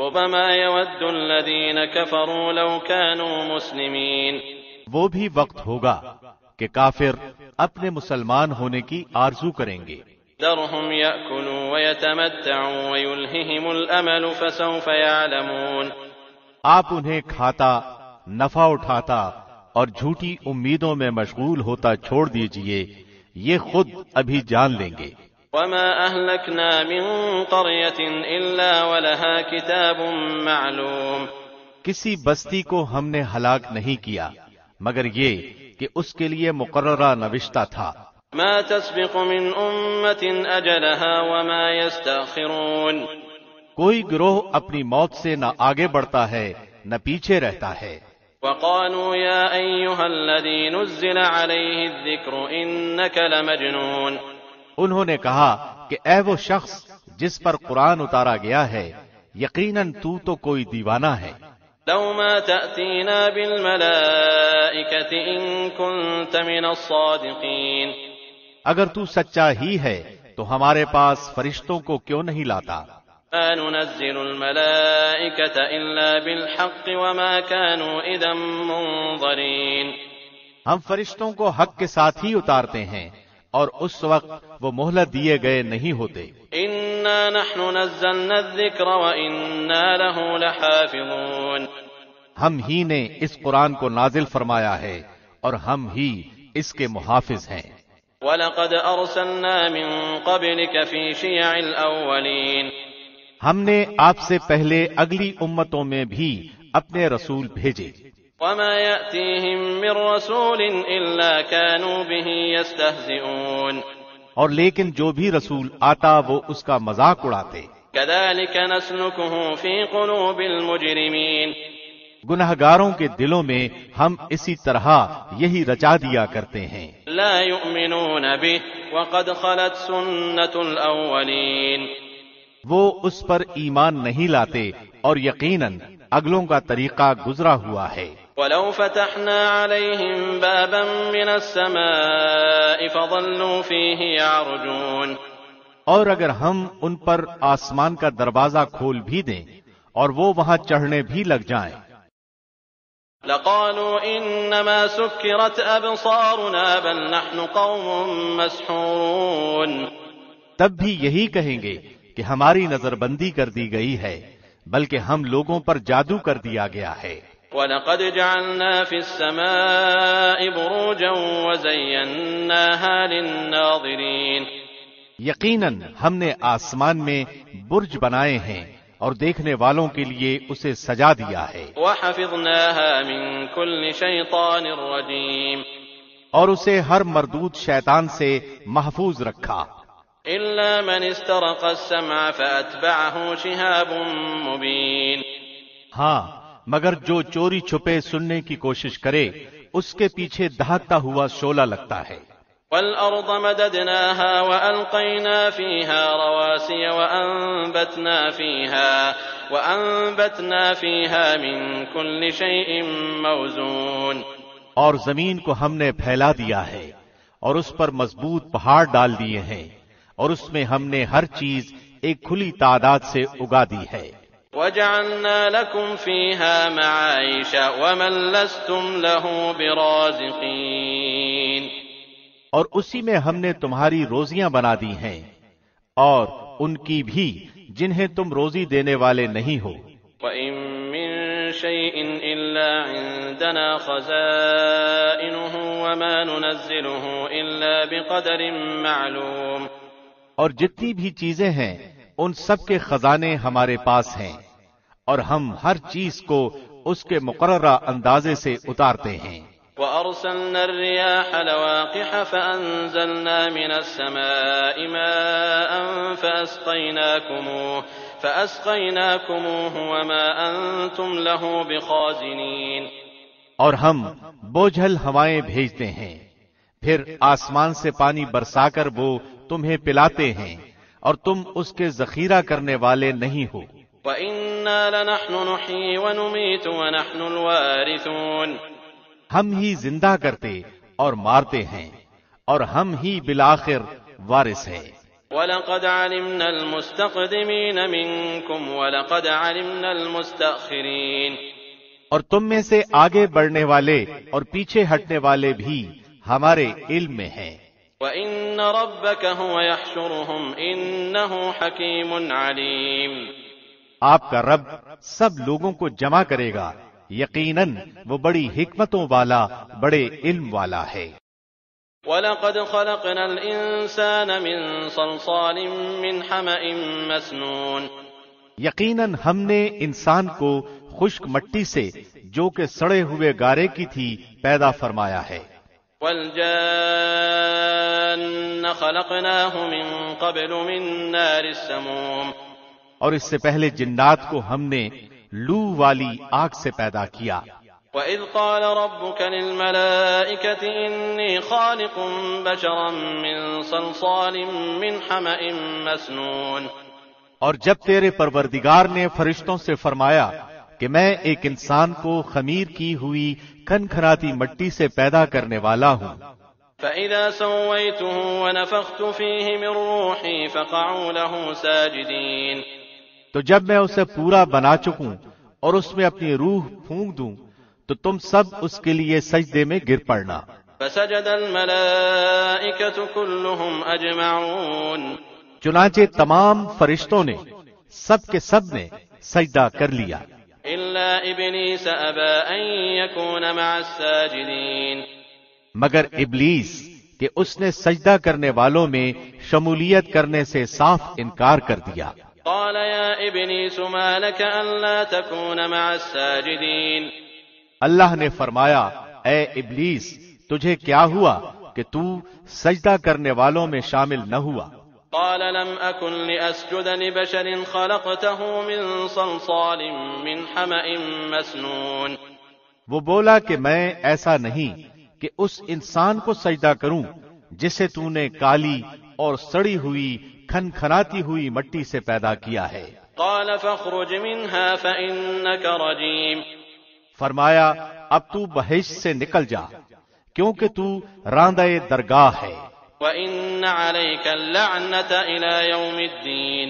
ربما يود الذين كفروا لو كانوا مسلمين. وہ بھی وقت ہوگا کہ کافر اپنے مسلمان ہونے کی آرزو کریں گے. ذرهم يأكلوا ويتمتعوا ويلههم الأمل فسوف يعلمون. آپ انہیں کھاتا، نفع اٹھاتا اور جھوٹی امیدوں میں مشغول ہوتا چھوڑ دیجئے، یہ خود ابھی جان لیں گے. وما أهلكنا من قرية إلا ولها كتاب معلوم. کسی بستی کو ہم نے ہلاک نہیں کیا مگر یہ کہ اس کے لیے مقررہ نوشتہ تھا. ما تسبق من أمة أجلها وما يستأخرون. کوئی گروہ اپنی موت سے نہ آگے بڑھتا ہے نہ پیچھے رہتا ہے. وقالوا يا أيها الذي نزل عليه الذكر إنك لمجنون. انہوں نے کہا کہ اے وہ شخص جس پر قرآن اتارا گیا ہے، یقیناً تو کوئی دیوانہ ہے. لو ما تأتينا بالملائكة إن كنت من الصادقين. اگر تو سچا ہی ہے تو ہمارے پاس فرشتوں کو کیوں نہیں لاتا؟ ما ننزل الملائكة إلا بالحق وما كانوا إذا منظرين. ہم فرشتوں کو حق کے ساتھ ہی اتارتے ہیں اور اس وقت وہ مہلت دیے گئے نہیں ہوتے. إنا نحن نزلنا الذكر وإنا له لحافظون. ہم ہی نے اس قرآن کو نازل فرمایا ہے اور ہم ہی اس کے محافظ ہیں. وَلَقَدْ أَرْسَلْنَا مِن قَبْلِكَ فِي شِيَعِ الْأَوَّلِينَ. ہم نے آپ سے پہلے اگلی امتوں میں بھی اپنے رسول بھیجے. وَمَا يَأْتِيهِم مِّن رَّسُولٍ إِلَّا كَانُوا بِهِ يَسْتَهْزِئُونَ. اور لیکن جو بھی رسول آتا وہ اس کا مذاق اڑاتے. كَذَلِكَ نَسْلُكُهُ فِي قُلُوبِ الْمُجْرِمِينَ. گنہگاروں کے دلوں میں ہم اسی طرح یہی رچا دیا کرتے ہیں. لا يؤمنون به وقد خلت سنة الأولين. وہ اس پر ایمان نہیں لاتے اور یقیناً اگلوں کا طریقہ گزرا ہوا ہے. ولو فتحنا عليهم بابا من السماء فظلوا فيه يعرجون. اور اگر ہم ان پر آسمان کا دروازہ کھول بھی دیں اور وہ وہاں چڑھنے بھی لگ جائیں، لقالوا انما سكرت ابصارنا بل نحن قوم مسحورون. تب بھی یہی کہیں گے کہ ہماری نظر بندی کر دی گئی ہے، بلکہ ہم لوگوں پر جادو کر دیا گیا ہے. وَلَقَدْ جَعَلْنَا فِي السَّمَاءِ بُرُوجًا وَزَيَّنَّاهَا لِلنَّاظِرِينَ. یقیناً ہم نے آسمان میں برج بنائے ہیں اور دیکھنے والوں کے لیے اسے سجا دیا ہے. وَحَفِظْنَاهَا مِن كُلِّ شَيْطَانٍ رَّجِيمٍ. اور اسے ہر مردود شیطان سے محفوظ رکھا. إِلَّا مَنِ اسْتَرَقَ السَّمْعَ فَأَتْبَعَهُ شِهَابٌ مُّبِينٌ. ہاں، مگر جو چوری چھپے سننے کی کوشش کرے اس کے پیچھے دہکتا ہوا شعلہ لگتا ہے. وَالْأَرْضَ مَدَدْنَاهَا وَأَلْقَيْنَا فِيهَا رَوَاسِيَ وَأَنبَتْنَا فِيهَا مِن كُلِّ شَيْءٍ مَّوْزُونٍ. اور زمین کو ہم نے پھیلا دیا ہے اور اس پر مضبوط پہاڑ ڈال دیے ہیں اور اس میں ہم نے ہر چیز ایک کھلی تعداد سے اگا دی ہے. وَجَعَلْنَا لَكُمْ فِيهَا مَعَايِشَ وَمَن لَّسْتُمْ لَهُ بِرَازِقِينَ. اور اسی میں ہم نے تمہاری روزیاں بنا دی ہیں اور ان کی بھی جنہیں تم روزی دینے والے نہیں ہو. وَإِن مِّن شَيْءٍ إِلَّا عِندَنَا خَزَائِنُهُ وَمَا نُنَزِّلُهُ إِلَّا بِقَدَرٍ مَّعْلُومٍ. اور جتنی بھی چیزیں ہیں ان سب کے خزانے ہمارے پاس ہیں اور ہم ہر چیز کو اس کے مقررہ اندازے سے اتارتے ہیں. وَأَرْسَلْنَا الرِّيَاحَ لَوَاقِحَ فَأَنزَلْنَا مِنَ السَّمَاءِ مَاءً فَأَسْقَيْنَاكُمُوهُ وَمَا أَنتُمْ لَهُ بِخَازِنِينَ. اور ہم بوجھل ہوائیں بھیجتے ہیں، پھر آسمان سے پانی برسا کر وہ تمہیں پلاتے ہیں اور تم اس کے ذخیرہ کرنے والے نہیں ہو. وَإِنَّا لَنَحْنُ نُحْيِي وَنُمِيتُ وَنَحْنُ الْوَارِثُونَ. ہم ہی زندہ کرتے اور مارتے ہیں اور ہم ہی بالآخر وارث ہیں. وَلَقَدْ عَلِمْنَا الْمُسْتَقْدِمِينَ مِنْكُمْ وَلَقَدْ عَلِمْنَا الْمُسْتَأْخِرِينَ، اور تم میں سے آگے بڑھنے والے اور پیچھے ہٹنے والے بھی ہمارے علم میں ہیں۔ وَإِنَّ رَبَّكَ هُوَ يَحْشُرُهُمْ إِنَّهُ حَكِيمٌ عَلِيمٌ، آپ کا رب سب لوگوں کو جمع کرے گا، یقیناً وہ بڑی حکمتوں والا، بڑے علم والا ہے۔ وَلَقَدْ خَلَقْنَا الْإِنسَانَ مِنْ صَلْصَالٍ مِّنْ حَمَإٍ مَّسْنُونٍ، یقیناً ہم نے انسان کو خشک مٹی سے جو کہ سڑے ہوئے گارے کی تھی پیدا فرمایا ہے۔ وَالْجَانَّ خَلَقْنَاهُ مِن قَبْلُ مِن نَّارِ السَّمُومِ، اور اس سے پہلے جنات کو ہم نے لو والی آگ سے پیدا کیا۔ وَإِذْ قَالَ رَبُّكَ لِلْمَلَائِكَةِ إِنِّي خَالِقٌ بَشَرًا مِّن صَلْصَالٍ مِّنْ حَمَإٍ مَّسْنُونٍ، اور جب تیرے پروردگار نے فرشتوں سے فرمایا کہ میں ایک انسان کو خمیر کی ہوئی کھنکھناتی مٹی سے پیدا کرنے والا ہوں، فَإِذَا سَوَّيْتُهُ وَنَفَخْتُ فِيهِ مِن رُّوحِي فَقَعُوا لَهُ سَاجِدِينَ، تو جب میں اسے پورا بنا چکوں اور اس میں اپنی روح پھونک دوں تو تم سب اس کے لیے سجدے میں گر پڑنا۔ فَسَجَدَ الْمَلَائِكَةُ كُلُّهُمْ أَجْمَعُونَ، چنانچہ تمام فرشتوں نے سب کے سب نے سجدہ کر لیا إِلَّا إِبْلِيسَ أَبَىٰ أَن يَكُونَ مَعَ السَّاجِدِينَ، مگر ابلیس کہ اس نے سجدہ کرنے والوں میں شمولیت کرنے سے صاف انکار کر دیا۔ قال يا إبليس ما لك ألا تكون مع الساجدين، اللہ نے فرمایا اے ابلیس تجھے کیا ہوا کہ تو سجدہ کرنے والوں میں شامل نہ ہوا؟ قال لم أكن لأسجد لبشر خلقته من صلصال من حمأ مسنون، وہ بولا کہ میں ایسا نہیں کہ اس انسان کو سجدہ کروں جسے تو نے کالی اور سڑی ہوئی کھنکھناتی ہوئی مٹی سے پیدا کیا ہے۔ قال فاخرج منها فإنك رجيم، فرمایا اب تو بہشت سے نکل جا کیونکہ تو راندہ درگاہ ہے۔ وإن عليك اللعنة إلى يوم الدين،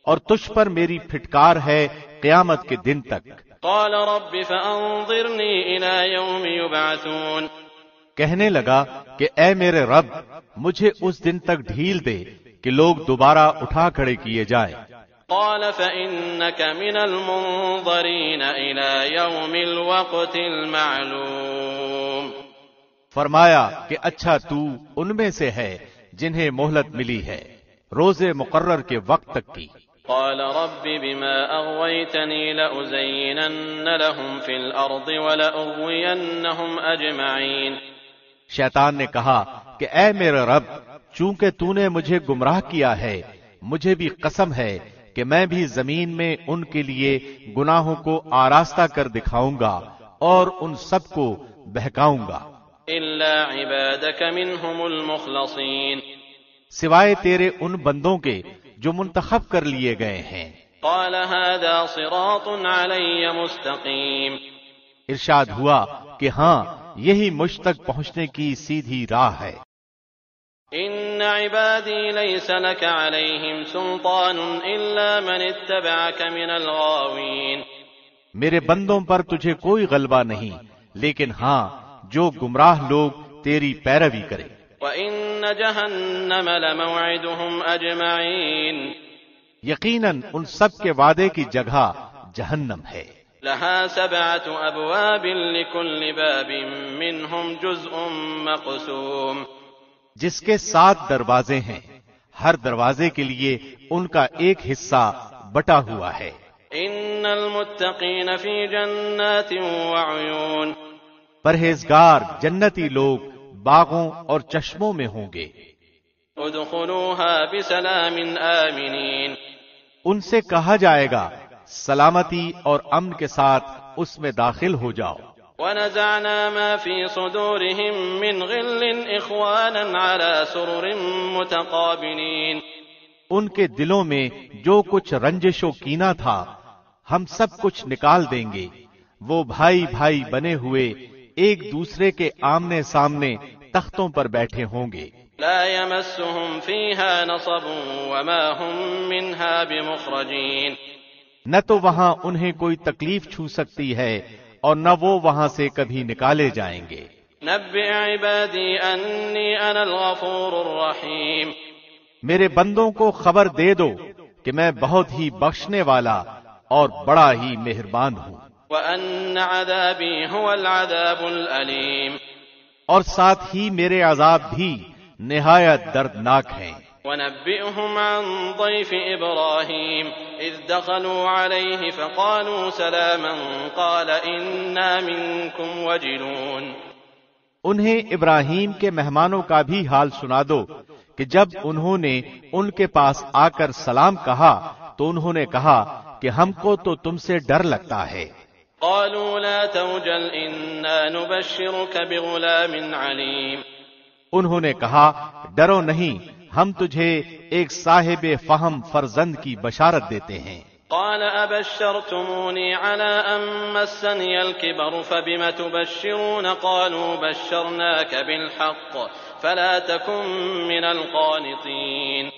اور تجھ پر میری پھٹکار ہے قیامت کے دن تک۔ قال رب فأنظرني إلى يوم يبعثون، کہنے لگا کہ اے میرے رب مجھے اس دن تک ڈھیل دے کہ لوگ دوبارہ اٹھا کھڑے کیے جائیں۔ قال فإنك من المنظرين إلى يوم الوقت المعلوم، فرمایا کہ اچھا تو ان میں سے ہے جنہیں مہلت ملی ہے روز مقرر کے وقت تک کی۔ قال رب بما أغويتني لأزينن لهم في الأرض ولأغوينهم أجمعين، شیطان نے کہا کہ اے میرے رب چونکہ تو نے مجھے گمراہ کیا ہے مجھے بھی قسم ہے کہ میں بھی زمین میں ان کے لیے گناہوں کو آراستہ کر دکھاؤں گا اور ان سب کو بہکاؤں گا، إلا عبادك منهم المخلصين، سوائے تیرے ان بندوں کے جو منتخب کر لیے گئے ہیں۔ قال هذا صراط علي مستقيم، ارشاد ہوا کہ ہاں یہی مجھ تک پہنچنے کی سیدھی راہ ہے۔ إن عبادي ليس لك عليهم سلطان إلا من اتبعك من الغاوين، میرے بندوں پر تجھے کوئی غلبہ نہیں لیکن ہاں جو گمراہ لوگ تیری پیروی کرے۔ وإن جهنم لموعدهم أجمعين، یقیناً ان سب کے وعدے کی جگہ جہنم ہے۔ لها 7 أبواب لكل باب منهم جزء مقسوم، جس کے 7 دروازے ہیں ہر دروازے کے لیے ان کا ایک حصہ بٹا ہوا ہے۔ إن المتقين في جنات وعيون، پرہیزگار جنتی لوگ باغوں اور چشموں میں ہوں گے۔ ادخلوها بسلام آمنين، ان سے کہا جائے گا سلامتی اور امن کے ساتھ اس میں داخل ہو جاؤ۔ ونزعنا ما في صدورهم من غل إخوانا على سرر متقابلين، ان کے دلوں میں جو کچھ رنجش و کینہ تھا ہم سب کچھ نکال دیں گے، وہ بھائی بھائی بنے ہوئے ایک دوسرے کے آمنے سامنے تختوں پر بیٹھے ہوں گے۔ لا يمسهم فيها نصب وما هم منها بمخرجين. نہ تو وہاں انہیں کوئی تکلیف چھو سکتی ہے اور نہ وہ وہاں سے کبھی نکالے جائیں گے. نبئ عبادی انی انا الغفور الرحیم. میرے بندوں کو خبر دے دو کہ میں بہت ہی بخشنے والا اور بڑا ہی مہربان ہوں. وَأَنَّ عَذَابِي هُوَ الْعَذَابُ الْأَلِيمُ. اور ساتھ ہی میرے عذاب بھی نہایت دردناک ہیں. وَنَبِّئْهُمْ عَنْ ضَيْفِ إِبْرَاهِيمَ إِذْ دَخَلُوا عَلَيْهِ فَقَالُوا سَلَامًا قَالَ إِنَّا مِنْكُمْ وَجِلُونَ. انہیں ابراہیم کے مہمانوں کا بھی حال سنا دو کہ جب انہوں نے ان کے پاس آ کر سلام کہا تو انہوں نے کہا کہ ہم کو تو تم سے ڈر لگتا ہے. قالوا لا توجل إنا نبشرك بغلام عليم. انہوں نے کہا ڈرو نہیں، ہم تجھے ایک صاحب فہم فرزند کی بشارت دیتے ہیں. قال أبشرتموني على أن مسني الكبر فبم تبشرون قالوا بشرناك بالحق فلا تكن من القانطين.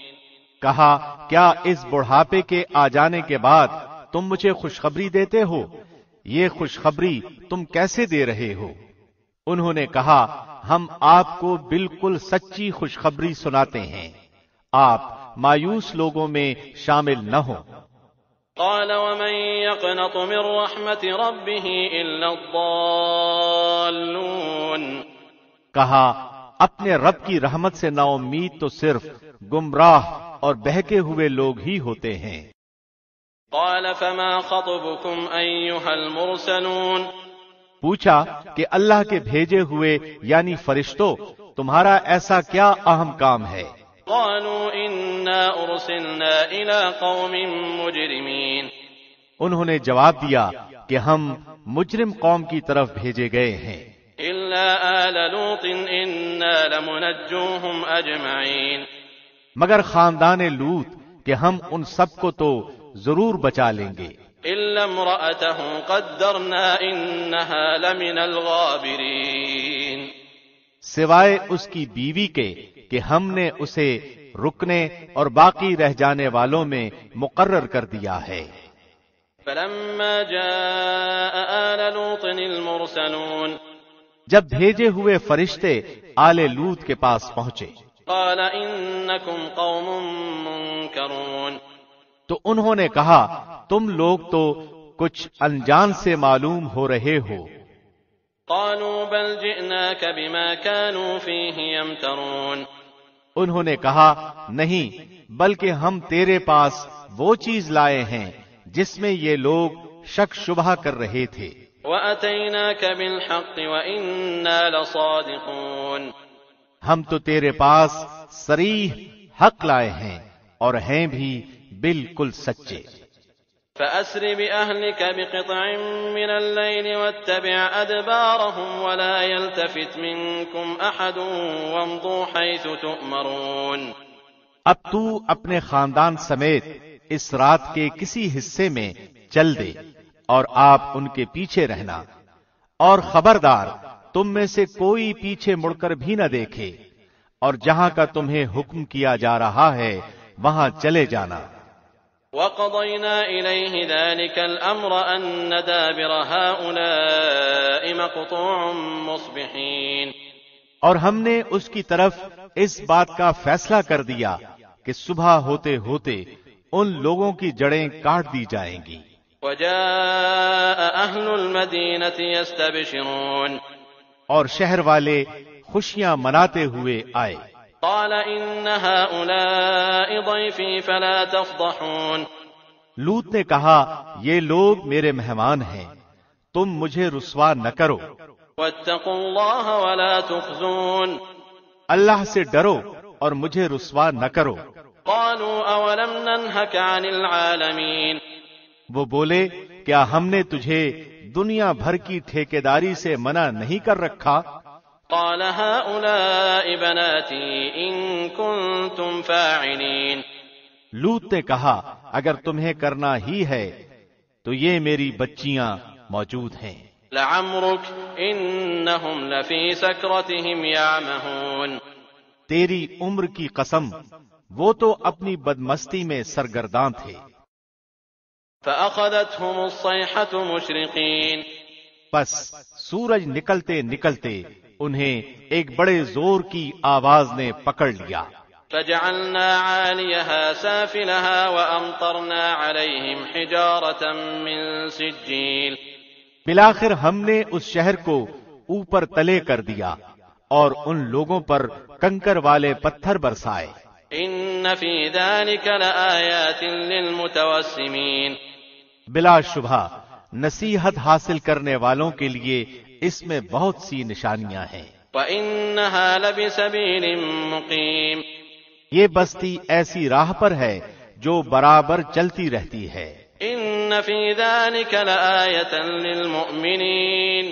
کہا کیا اس بڑھاپے کے آ جانے کے بعد تم مجھے خوشخبری دیتے ہو؟ یہ خوشخبری تم کیسے دے رہے ہو؟ انہوں نے کہا ہم آپ کو بالکل سچی خوشخبری سناتے ہیں، آپ مایوس لوگوں میں شامل نہ ہو. قال ومن يقنط من رحمة ربه إلا الضالون. کہا اپنے رب کی رحمت سے نا امید تو صرف گمراہ اور بہکے ہوئے لوگ ہی ہوتے ہیں. قال فما خطبكم أيها المرسلون. پوچھا کہ اللہ کے بھیجے ہوئے یعنی فرشتوں تمہارا ایسا کیا اہم کام ہے؟ قالوا إنا أرسلنا إلى قوم مجرمين. انہوں نے جواب دیا کہ ہم مجرم قوم کی طرف بھیجے گئے ہیں. إلا آل لوط إنا لمنجوهم أجمعين. مگر خاندان لوط کہ ہم ان سب کو تو ضرور بچا لیں گے. إلا امرأته قدرنا إنها لمن الغابرين. سوائے اس کی بیوی کے کہ ہم نے اسے رکنے اور باقی رہ جانے والوں میں مقرر کر دیا ہے. فلما جاء آل لوط المرسلون. جب بھیجے ہوئے فرشتے آل لوط کے پاس پہنچے قال إنكم قوم منكرون. تو انہوں نے کہا تم لوگ تو کچھ انجان سے معلوم ہو رہے ہو. قالوا بل جئناك بما كانوا فيه يمترون. انہوں نے کہا نہیں، بلکہ ہم تیرے پاس وہ چیز لائے ہیں جس میں یہ لوگ شک شبہ کر رہے تھے. وَأَتَيْنَاكَ بِالْحَقِّ وَإِنَّا لَصَادِقُونَ. ہم تو تیرے پاس صریح حق لائے ہیں اور ہیں بھی بالکل سچے. فَأَسْرِ بِأَهْلِكَ بِقِطْعٍ مِّنَ اللَّيْلِ وَاتَّبِعْ أَدْبَارَهُمْ وَلَا يَلْتَفِتْ مِنكُمْ أَحَدٌ وَامْضُوا حَيْثُ تُؤْمَرُونَ. اب تو اپنے خاندان سمیت اس رات کے کسی حصے میں چل دے اور آپ ان کے پیچھے رہنا، اور خبردار تم میں سے کوئی پیچھے مڑ کر بھی نہ دیکھے، اور جہاں کا تمہیں حکم کیا جا رہا ہے وہاں چلے جانا. وَقَضَيْنَا إِلَيْهِ ذَلِكَ الْأَمْرَ أَنَّ دَابِرَ هَؤُلَاءِ مَقْطُوعٌ مُصْبِحِينَ. اور ہم نے اس کی طرف اس بات کا فیصلہ کر دیا کہ صبح ہوتے ہوتے ان لوگوں کی جڑیں کاٹ دی جائیں گی. وَجَاءَ أَهْلُ الْمَدِينَةِ يَسْتَبْشِرُونَ. اور شہر والے خوشیاں مناتے ہوئے آئے. قال إن هؤلاء ضيفي فلا تفضحون. لوط نے کہا یہ لوگ میرے مہمان ہیں، تم مجھے رسوا نہ کرو. واتقوا الله ولا تخزون. اللہ سے ڈرو اور مجھے رسوا نہ کرو. قالوا أولم ننهك عن العالمين. وہ بولے کیا ہم نے تجھے دنیا بھر کی ٹھیکیداری سے منع نہیں کر رکھا؟ قال هؤلاء بناتي إن كنتم فاعلين. لوط نے کہا اگر تمہیں کرنا ہی ہے تو یہ میری بچیاں موجود ہیں. لعمرك إنهم لفي سكرتهم يعمهون. تیری عمر کی قسم وہ تو اپنی بدمستی میں سرگرداں تھے۔ فأخذتهم الصيحة مشرقين، پس سورج نکلتے نکلتے انہیں ایک بڑے زور کی آواز نے پکڑ لیا۔ فجعلنا عاليها سافلها وأمطرنا عليهم حجارة من سجيل، بالآخر ہم نے اس شہر کو اوپر تلے کر دیا اور ان لوگوں پر کنکر والے پتھر برسائے۔ إن في ذلك لآيات للمتوسمين، بلا شبہ نصیحت حاصل کرنے والوں کے لیے اس میں بہت سی نشانیاں ہیں۔ وإنها لبسبيل مقيم، یہ بستی ایسی راہ پر ہے جو برابر چلتی رہتی ہے۔ إن في ذلك لآية للمؤمنين،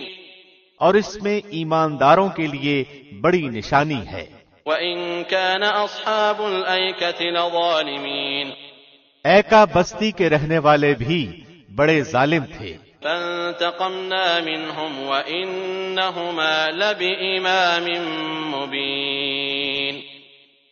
اور اس میں ایمانداروں کے لیے بڑی نشانی ہے۔ وإن كان أصحاب الأيكة لظالمين، ایکا بستی کے رہنے والے بھی بڑے ظالم تھے۔ فانتقمنا منهم وإنهما لبإمام مبين،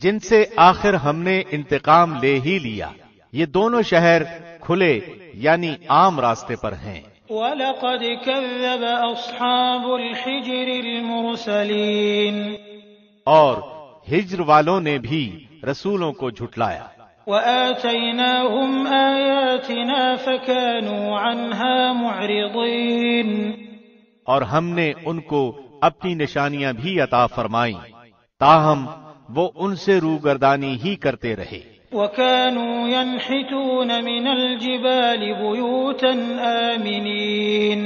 جن سے آخر ہم نے انتقام لے ہی لیا۔ یہ دونوں شہر کھلے یعنی عام راستے پر ہیں۔ وَلَقَدْ كَذَّبَ أَصْحَابُ الْحِجْرِ الْمُرْسَلِينَ، اور ہجر والوں نے بھی رسولوں کو جھٹلایا۔ وَآتَيْنَاهُمْ آيَاتِنَا فَكَانُوا عَنْهَا مُعْرِضِينَ، اور ہم نے ان کو اپنی نشانیاں بھی عطا فرمائیں، تاہم وہ ان سے روگردانی ہی کرتے رہے۔ وَكَانُوا يَنْحِتُونَ مِنَ الْجِبَالِ بُيُوتًا آمِنِينَ،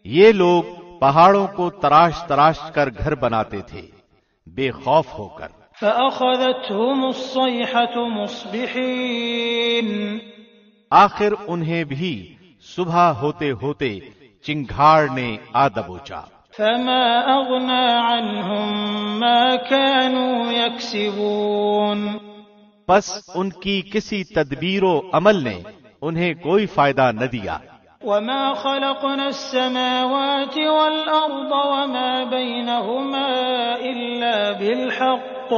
یہ لوگ پہاڑوں کو تراش تراش کر گھر بناتے تھے بے خوف ہو کر۔ فَأَخَذَتْهُمُ الصَّيْحَةُ مُصْبِحِينَ، آخر انہیں بھی صبح ہوتے ہوتے چنگھاڑ نے آ دبوچا۔ فَمَا أَغْنَى عَنْهُمْ مَا كَانُوا يَكْسِبُونَ، پس ان کی کسی تدبیر و عمل نے انہیں کوئی فائدہ نہ دیا۔ وَمَا خَلَقْنَا السَّمَاوَاتِ وَالْأَرْضَ وَمَا بَيْنَهُمَا إِلَّا بِالْحَقِّ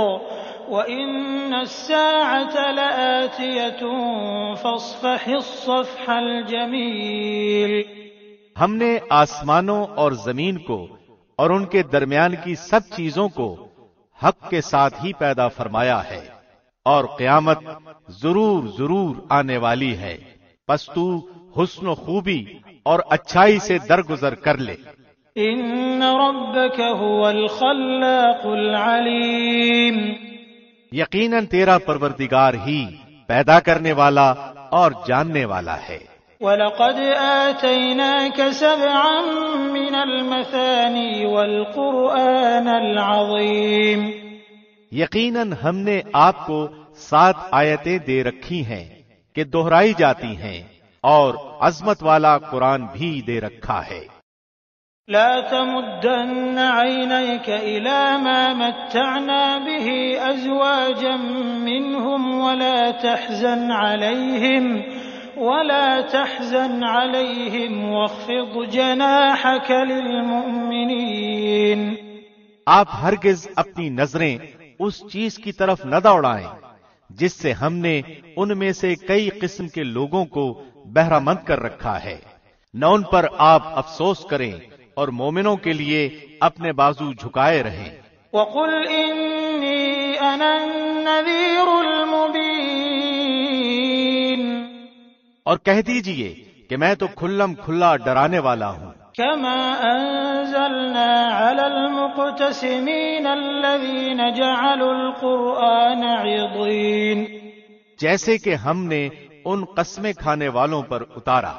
وَإِنَّ السَّاعَةَ لَآتِيَةٌ فَاصْفَحِ الصَّفْحَ الْجَمِيلَ، ہم نے آسمانوں اور زمین کو اور ان کے درمیان کی سب چیزوں کو حق کے ساتھ ہی پیدا فرمایا ہے، اور قیامت ضرور ضرور آنے والی ہے، پس تو حسن و خوبی اور اچھائی سے درگزر کر لے۔ إِنَّ رَبَّكَ هُوَ الْخَلَّاقُ الْعَلِيمُ، یقیناً تیرا پروردگار ہی پیدا کرنے والا اور جاننے والا ہے۔ وَلَقَدْ آتَيْنَاكَ سَبْعًا مِنَ الْمَثَانِي وَالْقُرْآنَ الْعَظِيمَ، یقیناً ہم نے آپ کو 7 آیتیں دے رکھی ہیں کہ دہرائی جاتی ہیں، اور عظمت والا قرآن بھی دے رکھا ہے۔ لا تمدن عينيك إلى ما متعنا به أزواجا منهم ولا تحزن عليهم واخفض جناحك للمؤمنين، آپ ہرگز اپنی نظریں اس چیز کی طرف نہ دوڑائیں جس سے ہم نے ان میں سے کئی قسم کے لوگوں کو بہرہ مند کر رکھا ہے، نہ ان پر آپ افسوس کریں اور مومنوں کے لیے اپنے بازو جھکائے رہیں۔ وَقُلْ إِنِّي أَنَا النَّذِيرُ الْمُبِينُ، اور کہہ دیجئے کہ میں تو کھلم کھلا ڈرانے والا ہوں۔ كَمَا أَنزَلْنَا عَلَى الْمُقْتَسِمِينَ الَّذِينَ جَعَلُوا الْقُرْآنَ عِضِينَ، جیسے کہ ہم نے ان قسمیں کھانے والوں پر اتارا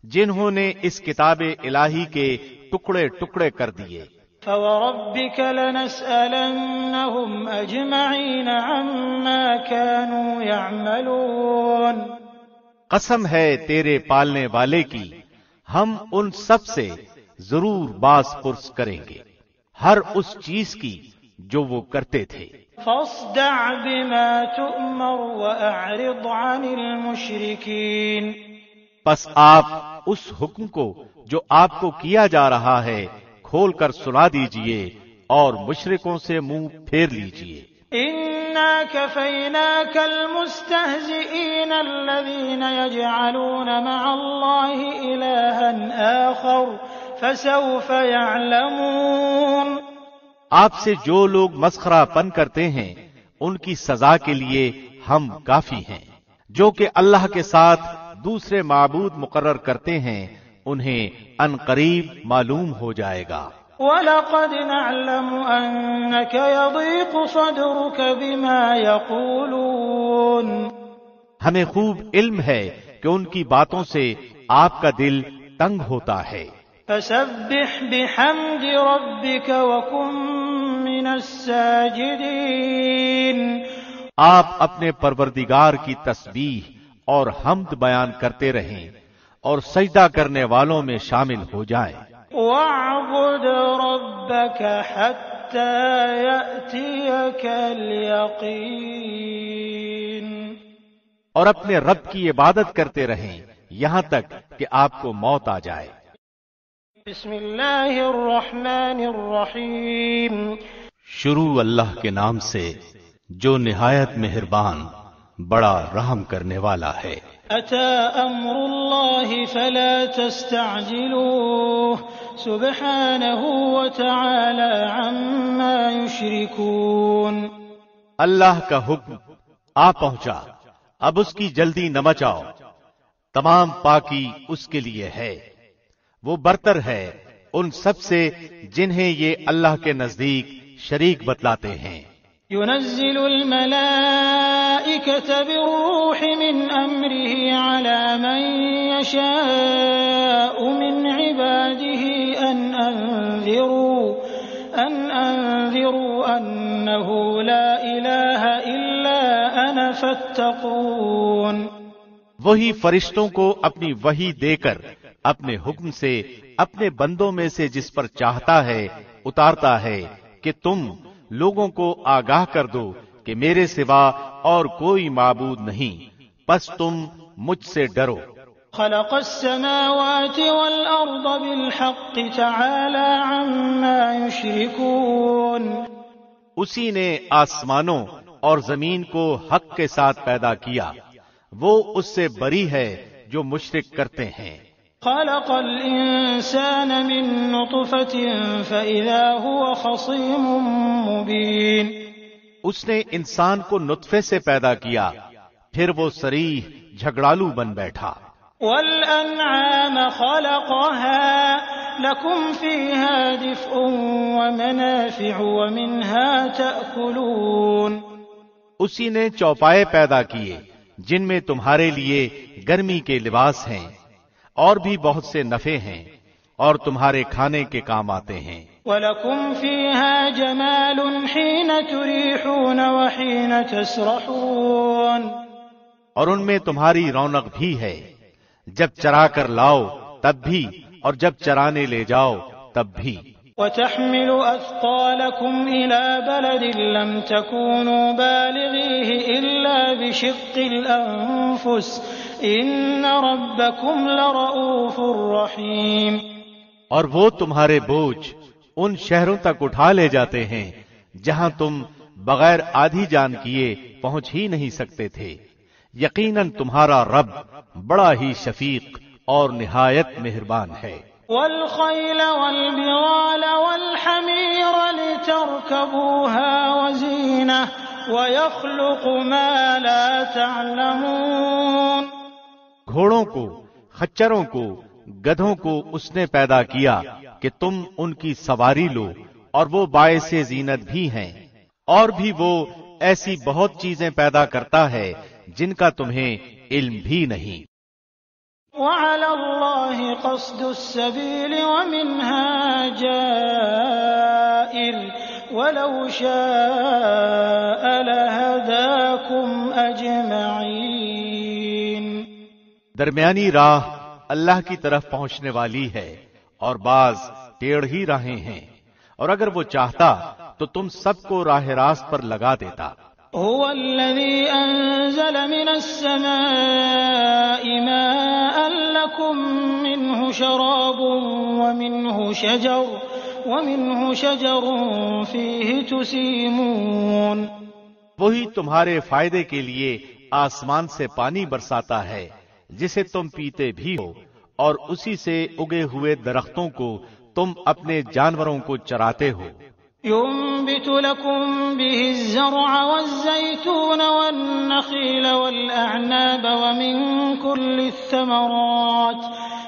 جنہوں نے اس کتاب الہی کے ٹکڑے ٹکڑے کر دیے۔ فَوَرَبِّكَ لَنَسْأَلَنَّهُمْ أَجْمَعِينَ عَمَّا كَانُوا يَعْمَلُونَ، قسم ہے تیرے پالنے والے کی، ہم ان سب سے ضرور باز پرس کریں گے ہر اس چیز کی جو وہ کرتے تھے۔ فَاصْدَعْ بِمَا تُؤْمَرُ وَأَعْرِضْ عَنِ الْمُشْرِكِينَ، پس آپ اس حکم کو جو آپ کو کیا جا رہا ہے کھول کر سنا دیجئے اور مشرکوں سے منہ پھیر لیجئے۔ إنا كفيناك المستهزئين الذين يجعلون مع الله إلها آخر فسوف يعلمون۔ آپ سے جو لوگ مسخرہ پن کرتے ہیں ان کی سزا کے لیے ہم کافی ہیں، جو کہ اللہ کے ساتھ دوسرے معبود مقرر کرتے ہیں انہیں ان قریب معلوم ہو جائے گا۔ وَلَقَدْ نَعْلَمُ أَنَّكَ يَضِيقُ صَدْرُكَ بِمَا يَقُولُونَ۔ ہمیں خوب علم ہے کہ ان کی باتوں سے آپ کا دل تنگ ہوتا ہے۔ فَسَبِّحْ بِحَمْدِ رَبِّكَ وَكُن مِّنَ السَّاجِدِينَ۔ آپ اپنے پروردگار کی تسبیح اور حمد بیان کرتے رہیں اور سجدہ کرنے والوں میں شامل ہو جائیں۔ وَاعْبُدْ رَبَّكَ حَتَّى يَأْتِيَكَ الْيَقِينُ۔ اور اپنے رب کی عبادت کرتے رہیں یہاں تک کہ آپ کو موت آ جائے۔ بسم اللہ الرحمن الرحیم۔ شروع اللہ کے نام سے جو نہایت مہربان بڑا رحم کرنے والا ہے۔ أتى أمر الله فلا تستعجلوه سبحانه وتعالى عما يشركون۔ اللہ کا حکم آ پہنچا، اب اس کی جلدی نہ مچاؤ، تمام پاکی اس کے لیے ہے، وہ برتر ہے ان سب سے جنہیں یہ اللہ کے نزدیک شریک بتلاتے ہیں۔ ينزل الملائكة بالروح من أمره على من يشاء من عباده أن أنذروا أنه لا إله إلا أنا فاتقون۔ وہی فرشتوں کو اپنی وحی دے کر اپنے حکم سے اپنے بندوں میں سے جس پر چاہتا ہے اتارتا ہے کہ تم لوگوں کو آگاہ کر دو کہ میرے سوا اور کوئی معبود نہیں، پس تم مجھ سے ڈرو۔ خلق السماوات والأرض بالحق تعالى عما يشركون۔ اسی نے آسمانوں اور زمین کو حق کے ساتھ پیدا کیا، وہ اس سے بری ہے جو مشرک کرتے ہیں۔ خلق الإنسان من نطفة فإذا هو خصيم مبين۔ اس نے انسان کو نطفے سے پیدا کیا، پھر وہ صریح جھگڑالو بن بیٹھا۔ والأنعام خلقها لكم فيها دفء ومنافع ومنها تأكلون۔ اسی نے چوپائے پیدا کیے جن میں تمہارے لیے گرمی کے لباس ہیں اور بھی بہت سے نفع ہیں اور تمہارے کھانے کے کام آتے ہیں۔ وَلَكُمْ فِيهَا جَمَالٌ حِينَ تُرِيحُونَ وَحِينَ تَسْرَحُونَ۔ اور ان میں تمہاری رونق بھی ہے، جب چرا کر لاؤ تب بھی اور جب چرانے لے جاؤ تب بھی۔ وَتَحْمِلُ أَثْقَالَكُمْ إِلَى بَلَدٍ لَمْ تَكُونُوا بَالِغِيهِ إِلَّا بِشِقِّ الْأَنفُسِ إِنَّ رَبَّكُمْ لَرَءُوفٌ رَحِيمٌ۔ اور وہ تمہارے بوجھ ان شہروں تک اٹھا لے جاتے ہیں جہاں تم بغیر آدھی جان کیے پہنچ ہی نہیں سکتے تھے، یقیناً تمہارا رب بڑا ہی شفیق اور نہایت مہربان ہے۔ وَالْخَيْلَ وَالْبِغَالَ وَالْحَمِيرَ لِتَرْكَبُوهَا وَزِينَةً وَيَخْلُقُ مَا لَا تَعْلَمُونَ۔ گھوڑوں کو، خچروں کو، گدھوں کو اس نے پیدا کیا کہ تم ان کی سواری لو، اور وہ باعث زینت بھی ہیں، اور بھی وہ ایسی بہت چیزیں پیدا کرتا ہے جن کا تمہیں علم بھی نہیں۔ وَعَلَى اللَّهِ قَصْدُ السَّبِيلِ وَمِنْهَا جَائِرٌ وَلَوْ شَاءَ لَهَدَاكُمْ أَجْمَعِينَ۔ درمیانی راہ اللہ کی طرف پہنچنے والی ہے اور بعض ٹیڑھی راہیں ہیں، اور اگر وہ چاہتا تو تم سب کو راہ راست پر لگا دیتا۔ هو الذي أنزل من السماء ماء لكم منه شراب ومنه شجر فيه تسيمون وہی تمہارے فائدے کے لیے آسمان سے پانی برساتا ہے جسے تم پیتے بھی ہو، اور اسی سے اگے ہوئے درختوں کو تم اپنے جانوروں کو چراتے ہو۔ ينبت لكم به الزرع والزيتون والنخيل والأعناب ومن كل الثمرات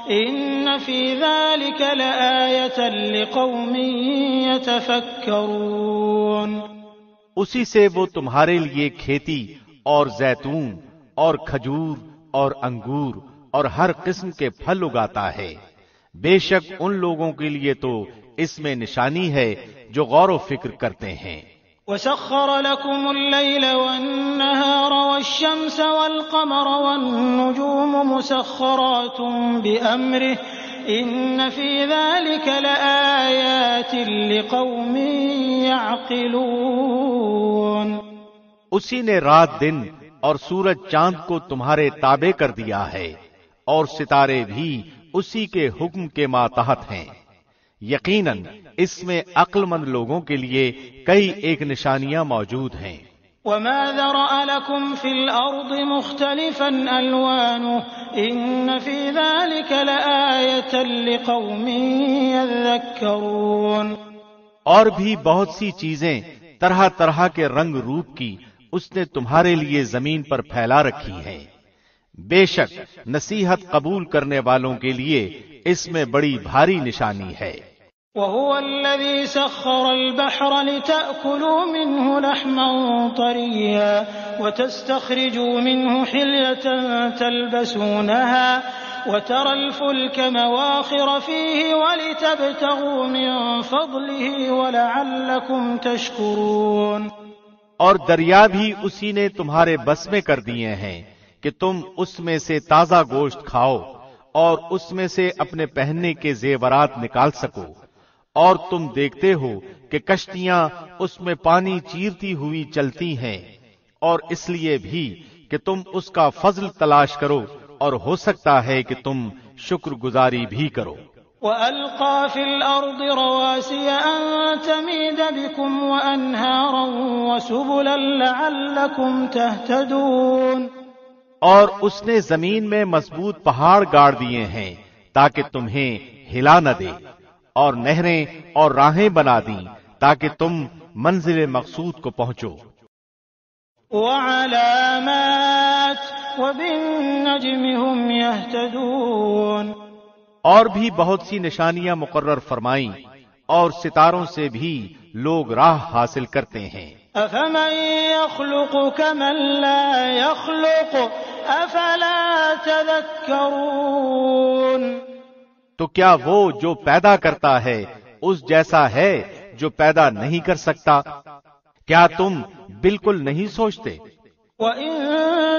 إن في ذلك لآية لقوم يتفكرون۔ اسی سے وہ تمہارے لیے کھیتی اور زیتون اور کھجور اور انگور اور ہر قسم کے پھل اگاتا ہے، بے شک ان لوگوں کے لیے تو اس میں نشانی ہے جو غور و فکر کرتے ہیں۔ وسخر لكم الليل والنهار والشمس والقمر والنجوم مسخرات بأمره إن في ذلك لآيات لقوم يعقلون۔ اسی نے رات دن اور سورج چاند کو تمہارے تابع کر دیا ہے، اور ستارے بھی اسی کے حکم کے ماتحت ہیں۔ یقیناً اس میں عقل مند لوگوں کے لیے کئی ایک نشانیاں موجود ہیں۔ وما ذرأ لكم في الأرض مختلفا ألوانه إن في ذلك لآية لقوم يذكرون۔ اور بھی بہت سی چیزیں طرح طرح کے رنگ روپ کی اس نے تمہارے لیے زمین پر پھیلا رکھی ہیں، بے شک نصیحت قبول کرنے والوں کے لیے اس میں بڑی بھاری نشانی ہے۔ وهو الذي سخر البحر لتأكلوا منه لحما طريا وتستخرجوا منه حلية تلبسونها وترى الفلك مواخر فيه ولتبتغوا من فضله ولعلكم تشكرون۔ اور دریا بھی اسی نے تمہارے بس میں کر دیے ہیں کہ تم اس میں سے تازہ گوشت کھاؤ اور اس میں سے اپنے پہننے کے زیورات نکال سکو، اور تم دیکھتے ہو کہ کشتیاں اس میں پانی چیرتی ہوئی چلتی ہیں، اور اس لیے بھی کہ تم اس کا فضل تلاش کرو، اور ہو سکتا ہے کہ تم شکر گزاری بھی کرو۔ وَأَلْقَى فِي الْأَرْضِ رَوَاسِيَ أَن تَمِيدَ بِكُمْ وَأَنْهَارًا وَسُبُلًا لَعَلَّكُمْ تَهْتَدُونَ۔ اور اس نے زمین میں مضبوط پہاڑ گاڑ دیے ہیں تاکہ تمہیں ہلا نہ دے، اور نہریں اور راہیں بنا دیں تاکہ تم منزل مقصود کو پہنچو۔ وَعَلَامَاتٍ وَبِالنَّجْمِ هُمْ يَهْتَدُونَ۔ اور بھی بہت سی نشانیاں مقرر فرمائیں، اور ستاروں سے بھی لوگ راہ حاصل کرتے ہیں۔ أَفَمَن يَخْلُقُ كَمَن لَّا يَخْلُقُ أَفَلَا تَذَكَّرُونَ۔ تو کیا وہ جو پیدا کرتا ہے اس جیسا ہے جو پیدا نہیں کر سکتا؟ کیا تم بالکل نہیں سوچتے؟ وَإِن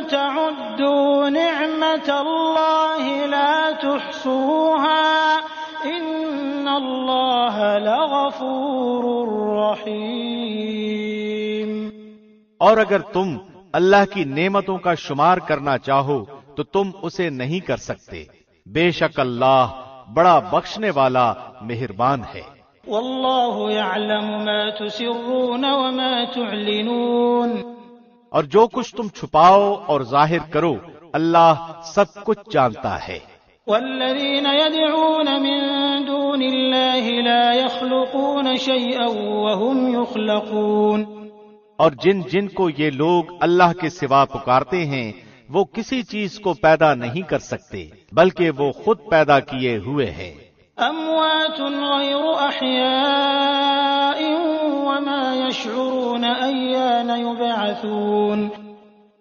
تَعُدُّوا نِعْمَةَ اللَّهِ لَا تُحْصُوهَا إِنَّ اللَّهَ لَغَفُورٌ رَّحِيمٌ۔ اور اگر تم اللہ کی نعمتوں کا شمار کرنا چاہو تو تم اسے نہیں کر سکتے، بے شک اللہ بڑا بخشنے والا مہربان ہے۔ وَاللَّهُ يَعْلَمُ مَا تُسِرُّونَ وَمَا تُعْلِنُونَ۔ اور جو کچھ تم چھپاؤ اور ظاہر کرو اللہ سب کچھ جانتا ہے۔ وَالَّذِينَ يَدْعُونَ مِن دُونِ اللَّهِ لَا يَخْلُقُونَ شَيْئًا وَهُمْ يُخْلَقُونَ۔ اور جن جن کو یہ لوگ اللہ کے سوا پکارتے ہیں وہ کسی چیز کو پیدا نہیں کر سکتے بلکہ وہ خود پیدا کیے ہوئے ہیں۔ أَمْوَاتٌ غَيْرُ أَحْيَاءٍ وَمَا يَشْعُرُونَ أَيَّانَ يُبْعَثُونَ۔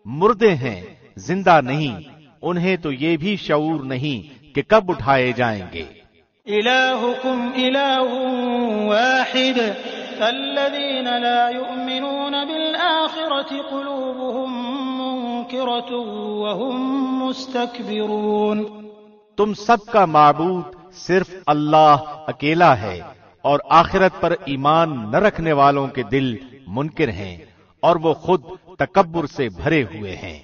مردے ہیں، زندہ نہیں، انہیں تو یہ بھی شعور نہیں کہ کب اٹھائے جائیں گے۔ إِلَٰهُكُمْ إِلَٰهٌ وَاحِدٌ فَالَّذِينَ لَا يُؤْمِنُونَ بِالْآخِرَةِ قُلُوبُهُم مُّنكِرَةٌ وَهُم مُّسْتَكْبِرُونَ۔ تم سب کا معبود صرف اللہ اکیلا ہے، اور آخرت پر ایمان نہ رکھنے والوں کے دل منکر ہیں اور وہ خود تکبر سے بھرے ہوئے ہیں۔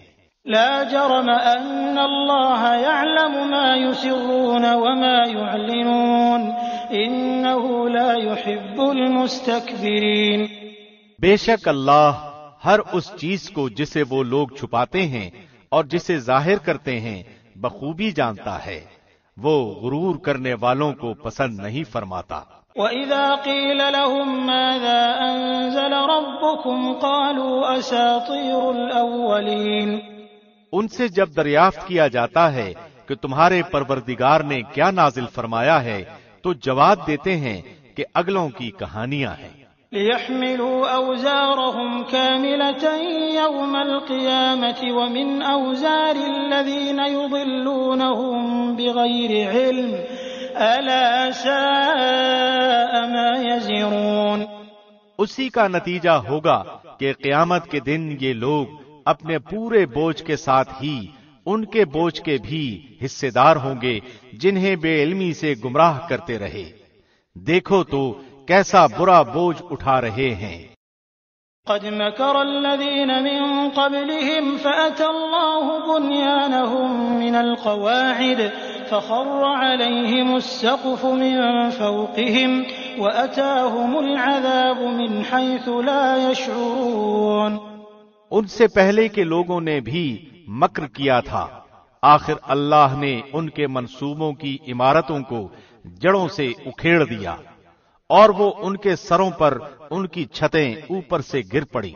لا جرم ان اللہ يعلم ما يسرون وما يعلنون إنه لا يحب المستكبرين۔ بے شک اللہ ہر اس چیز کو جسے وہ لوگ چھپاتے ہیں اور جسے ظاہر کرتے ہیں بخوبی جانتا ہے، وہ غرور کرنے والوں کو پسند نہیں فرماتا۔ وَإِذَا قِيلَ لَهُم مَّاذَا أَنزَلَ رَبُّكُمْ قَالُوا أَسَاطِيرُ الْأَوَّلِينَ۔ ان سے جب دریافت کیا جاتا ہے کہ تمہارے پروردگار نے کیا نازل فرمایا ہے تو جواب دیتے ہیں کہ اگلوں کی کہانیاں ہیں۔ لِيَحْمِلُوا أَوْزَارَهُمْ كَامِلَةً يَوْمَ الْقِيَامَةِ وَمِنْ أَوْزَارِ الَّذِينَ يُضِلُّونَهُم بِغَيْرِ عِلْمٍ أَلَا سَاءَ مَا يَزِرُونَ۔ اسی کا نتیجہ ہوگا کہ قیامت کے دن یہ لوگ اپنے پورے بوجھ کے ساتھ ہی ان کے بوجھ کے بھی حصے دار ہوں گے جنہیں بے علمی سے گمراہ کرتے رہے۔ دیکھو تو کیسا برا بوجھ اٹھا رہے ہیں۔ قد مكر الذين من قبلهم فأتى الله بنيانهم من القواعد فخر عليهم السقف من فوقهم وأتاهم العذاب من حيث لا يشعرون۔ ان سے پہلے کے لوگوں نے بھی مکر کیا تھا، آخر اللہ نے ان کے منصوبوں کی عمارتوں کو جڑوں سے اکھیڑ دیا اور وہ ان کے سروں پر ان کی چھتیں اوپر سے گر پڑی،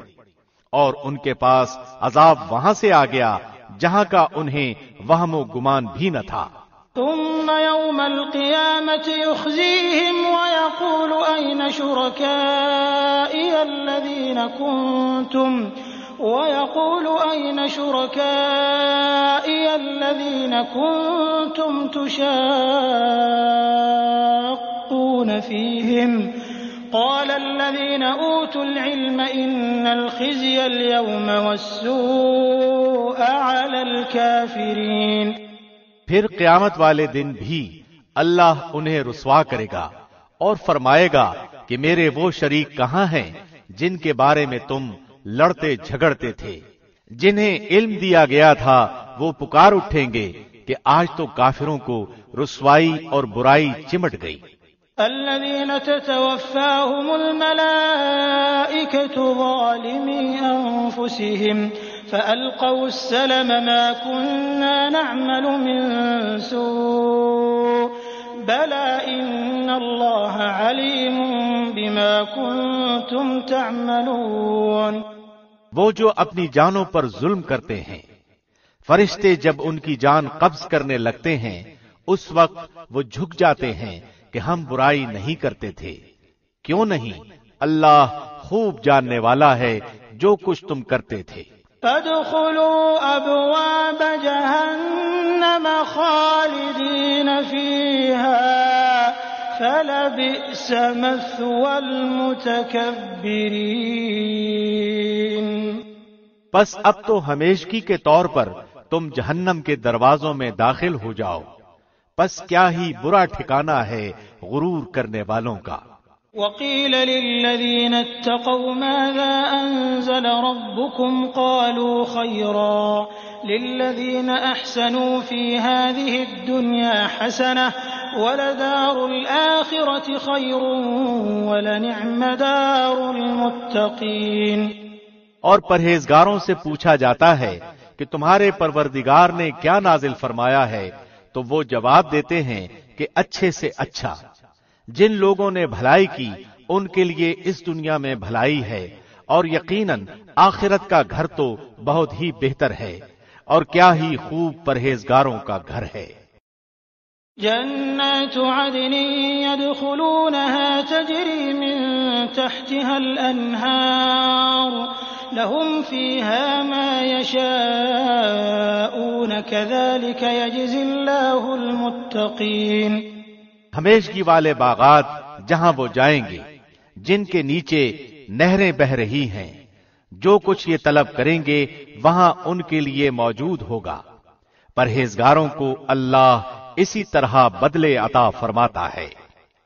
اور ان کے پاس عذاب وہاں سے آ گیا جہاں کا انہیں وہم و گمان بھی نہ تھا۔ ثم يوم القيامة يخزيهم ويقول أين شركائي الذين كنتم تشاقون فيهم قال الذين أوتوا العلم إن الخزي اليوم والسوء على الكافرين۔ پھر قیامت والے دن بھی اللہ انہیں رسوا کرے گا اور فرمائے گا کہ میرے وہ شریک کہاں ہیں جن کے بارے میں تم لڑتے جھگڑتے تھے۔ جنہیں علم دیا گیا تھا وہ پکار اٹھیں گے کہ آج تو کافروں کو رسوائی اور برائی چمٹ گئی۔ الذين تتوفاهم الملائكة ظالمي أنفسهم فألقوا السلم ما كنا نعمل من سوء بلى إن الله عليم بما كنتم تعملون۔ وہ جو اپنی جانوں پر ظلم کرتے ہیں، فرشتے جب ان کی جان قبض کرنے لگتے ہیں اس وقت وہ جھک جاتے ہیں کہ ہم برائی نہیں کرتے تھے۔ کیوں نہیں؟ اللہ خوب جاننے والا ہے جو کچھ تم کرتے تھے۔ فادخلوا ابواب جہنم خالدین فیہا فلبئس مثوى المتکبرین۔ بس اب تو ہمیشگی کے طور پر تم جہنم کے دروازوں میں داخل ہو جاؤ، پس کیا ہی برا ٹھکانہ ہے غرور کرنے والوں کا۔ وقيل للذين اتقوا ماذا أنزل ربكم قالوا خيرا للذين أحسنوا في هذه الدنيا حسنة ولدار الآخرة خير ولنعم دار المتقين۔ اور پرہیزگاروں سے پوچھا جاتا ہے کہ تمہارے پروردگار نے کیا نازل فرمایا ہے تو وہ جواب دیتے ہیں کہ اچھے سے اچھا۔ جن لوگوں نے بھلائی کی ان کے لیے اس دنیا میں بھلائی ہے، اور یقیناً آخرت کا گھر تو بہت ہی بہتر ہے، اور کیا ہی خوب پرہیزگاروں کا گھر ہے۔ جنات عدن يدخلونها تجري من تحتها الأنهار لهم فيها ما يشاءون كذلك يجزي الله المتقين۔ ہمیشگی والے باغات جہاں وہ جائیں گے، جن کے نیچے نہریں بہ رہی ہیں، جو کچھ یہ طلب کریں گے وہاں ان کے لیے موجود ہوگا۔ پرہیزگاروں کو اللہ اسی طرح بدلے عطا فرماتا ہے۔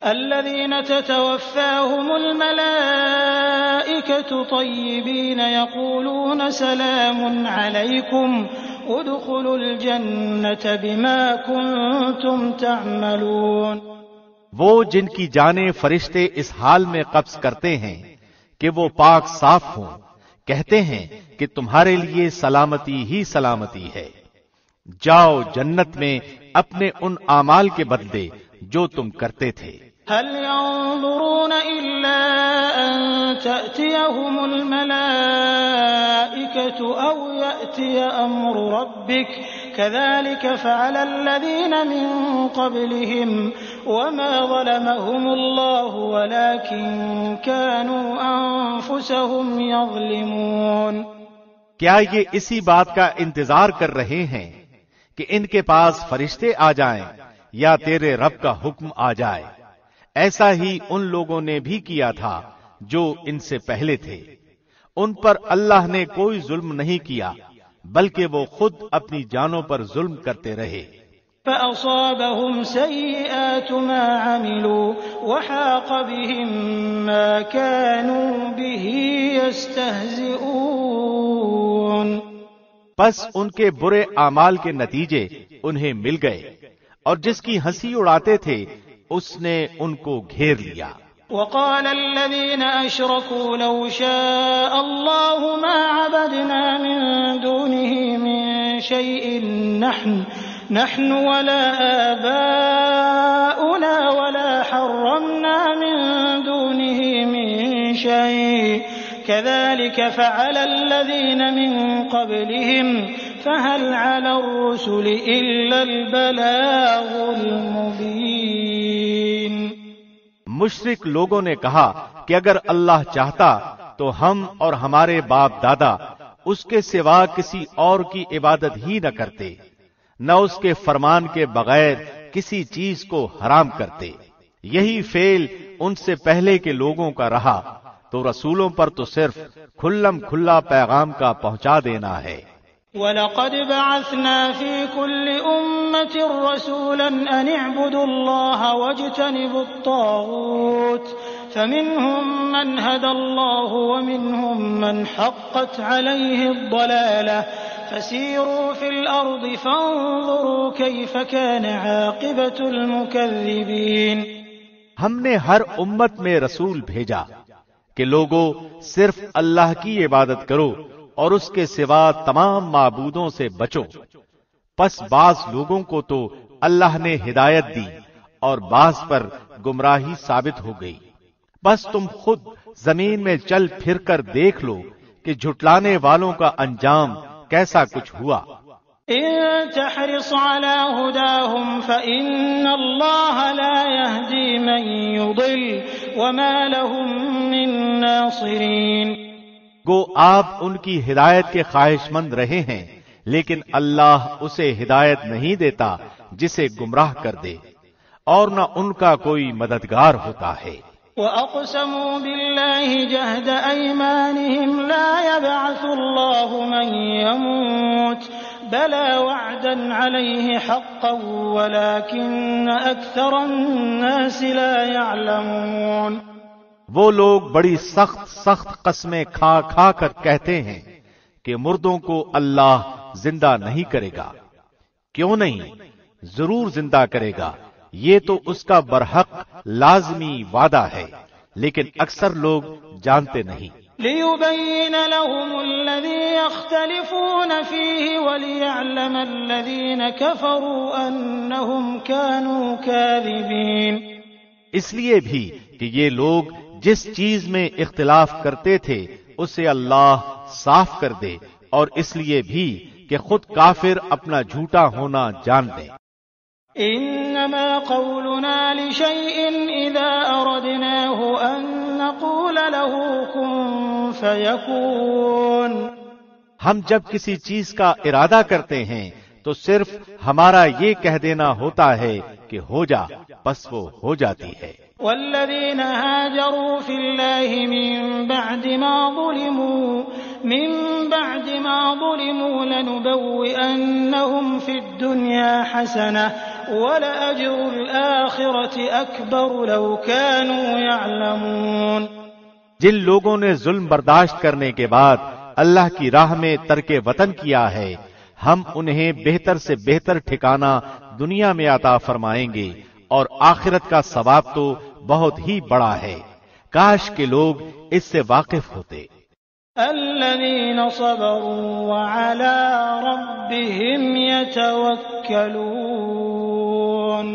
الذين تتوفاهم الملائكة طيبين يقولون سلام عليكم ادخلوا الجنة بما كنتم تعملون۔ وہ جن کی جانیں فرشتے اس حال میں قبض کرتے ہیں کہ وہ پاک صاف ہوں، کہتے ہیں کہ تمہارے لیے سلامتی ہی سلامتی ہے، جاؤ جنت میں اپنے ان اعمال کے بدلے جو تم کرتے تھے۔ هل ينظرون إلا أن تأتيهم الملائكة أو يأتي أمر ربك كذلك فعل الذين من قبلهم وما ظلمهم الله ولكن كانوا أنفسهم يظلمون۔ کیا یہ اسی بات کا انتظار کر رہے ہیں کہ ان کے پاس فرشتے آ جائیں یا تیرے رب کا حکم آ جائے؟ ایسا ہی ان لوگوں نے بھی کیا تھا جو ان سے پہلے تھے، ان پر اللہ نے کوئی ظلم نہیں کیا بلکہ وہ خود اپنی جانوں پر ظلم کرتے رہے۔ فأصابهم سيئات ما عملوا وحاق بهم ما كانوا به يستهزئون۔ پس ان کے برے اعمال کے نتیجے انہیں مل گئے اور جس کی ہنسی اڑاتے تھے اس نے ان کو گھیر لیا۔ وقال الذين أشركوا لو شاء الله ما عبدنا من دونه من شيء نحن ولا آباؤنا ولا حرمنا من دونه من شيء كذلك فعل الذين من قبلهم فهل على الرسل إلا البلاغ المبين۔ مشرک لوگوں نے کہا کہ اگر اللہ چاہتا تو ہم اور ہمارے باپ دادا اس کے سوا کسی اور کی عبادت ہی نہ کرتے، نہ اس کے فرمان کے بغیر کسی چیز کو حرام کرتے۔ یہی فعل ان سے پہلے کے لوگوں کا رہا، تو رسولوں پر تو صرف کھلم کھلا پیغام کا پہنچا دینا ہے۔ وَلَقَدْ بَعَثْنَا فِي كُلِّ أُمَّةٍ رَّسُولًا أَنِ اعْبُدُوا اللَّهَ وَاجْتَنِبُوا الطَّاغُوتَ فَمِنْهُمْ مَنْ هَدَى اللَّهُ وَمِنْهُمْ مَنْ حَقَّتْ عَلَيْهِ الضَّلَالَةُ فَسِيرُوا فِي الْأَرْضِ فَانظُرُوا كَيْفَ كَانَ عَاقِبَةُ الْمُكَذِّبِينَ۔ ہم نے ہر امت میں رسول بھیجا کہ لوگو صرف اللہ کی عبادت کرو اور اس کے سوا تمام معبودوں سے بچو۔ پس بعض لوگوں کو تو اللہ نے ہدایت دی اور بعض پر گمراہی ثابت ہو گئی۔ بس تم خود زمین میں چل پھر کر دیکھ لو کہ جھٹلانے والوں کا انجام کیسا کچھ ہوا۔ إن تحرص على هداهم فإن الله لا يهدي من يضل وما لهم من ناصرين۔ گو آپ ان کی ہدایت کے خواہش مند رہے ہیں، لیکن اللہ اسے ہدایت نہیں دیتا جسے گمراہ کر دے، اور نہ ان کا کوئی مددگار ہوتا ہے۔ وَأَقْسَمُوا بِاللَّهِ جَهْدَ أَيْمَانِهِمْ لَا يَبْعَثُ اللَّهُ مَن يَمُوتُ بَلَىٰ وَعْدًا عَلَيْهِ حَقًّا وَلَٰكِنَّ أَكْثَرَ النَّاسِ لَا يَعْلَمُونَ۔ وہ لوگ بڑی سخت قسمیں کھا کھا کر کہتے ہیں کہ مردوں کو اللہ زندہ نہیں کرے گا۔ کیوں نہیں؟ ضرور زندہ کرے گا، یہ تو اس کا برحق لازمی وعدہ ہے، لیکن اکثر لوگ جانتے نہیں۔ لِيُبَيِّنَ لَهُمُ الَّذِي يَخْتَلِفُونَ فِيهِ وَلِيَعْلَمَ الَّذِينَ كَفَرُوا أَنَّهُمْ كَانُوا كَاذِبِينَ۔ اس لیے بھی کہ یہ لوگ جس چیز میں اختلاف کرتے تھے اسے اللہ صاف کر دے، اور اس لیے بھی کہ خود کافر اپنا جھوٹا ہونا جان دیں۔ انما قولنا لشيء اذا اردناه ان نقول له كن فيكون۔ ہم جب کسی چیز کا ارادہ کرتے ہیں تو صرف ہمارا یہ کہہ دینا ہوتا ہے کہ ہو جا، بس وہ ہو جاتی ہے۔ والذين هاجروا في الله من بعد ما ظلموا لنبوئنهم في الدنيا حسنة ولأجر الآخرة أكبر لو كانوا يعلمون۔ جن لوگوں نے ظلم برداشت کرنے کے بعد اللہ کی راہ میں ترک وطن کیا ہے، ہم انہیں بہتر سے بہتر ٹھکانہ دنیا میں عطا فرمائیں گے، اور آخرت کا ثواب تو بہت ہی بڑا ہے. کاش کے لوگ اس سے واقف ہوتے. الذين صبروا وعلى ربهم يتوكلون.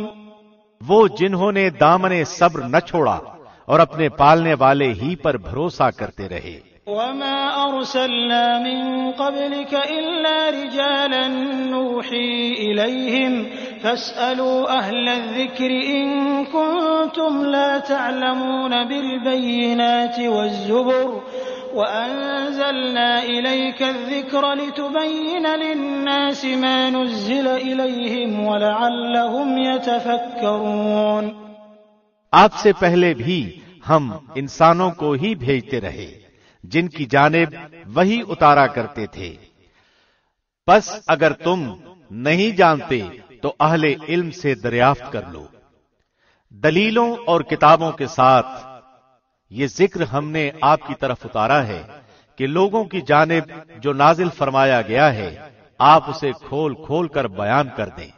وہ جنہوں نے دامن صبر نہ چھوڑا اور اپنے پالنے والے ہی پر بھروسہ کرتے رہے. وما أرسلنا من قبلك إلا رجالا نوحي إليهم فاسألوا أهل الذكر إن كنتم لا تعلمون بالبينات والزبر وأنزلنا إليك الذكر لتبين للناس ما نزل إليهم ولعلهم يتفكرون. آپ سے پہلے بھی ہم انسانوں کو ہی بھیجتے رہے جن کی جانب وہی اتارا کرتے تھے. پس اگر تم نہیں جانتے تو اہل علم سے دریافت کر لو. دلیلوں اور کتابوں کے ساتھ یہ ذکر ہم نے آپ کی طرف اتارا ہے کہ لوگوں کی جانب جو نازل فرمایا گیا ہے آپ اسے کھول کھول کر بیان کر دیں،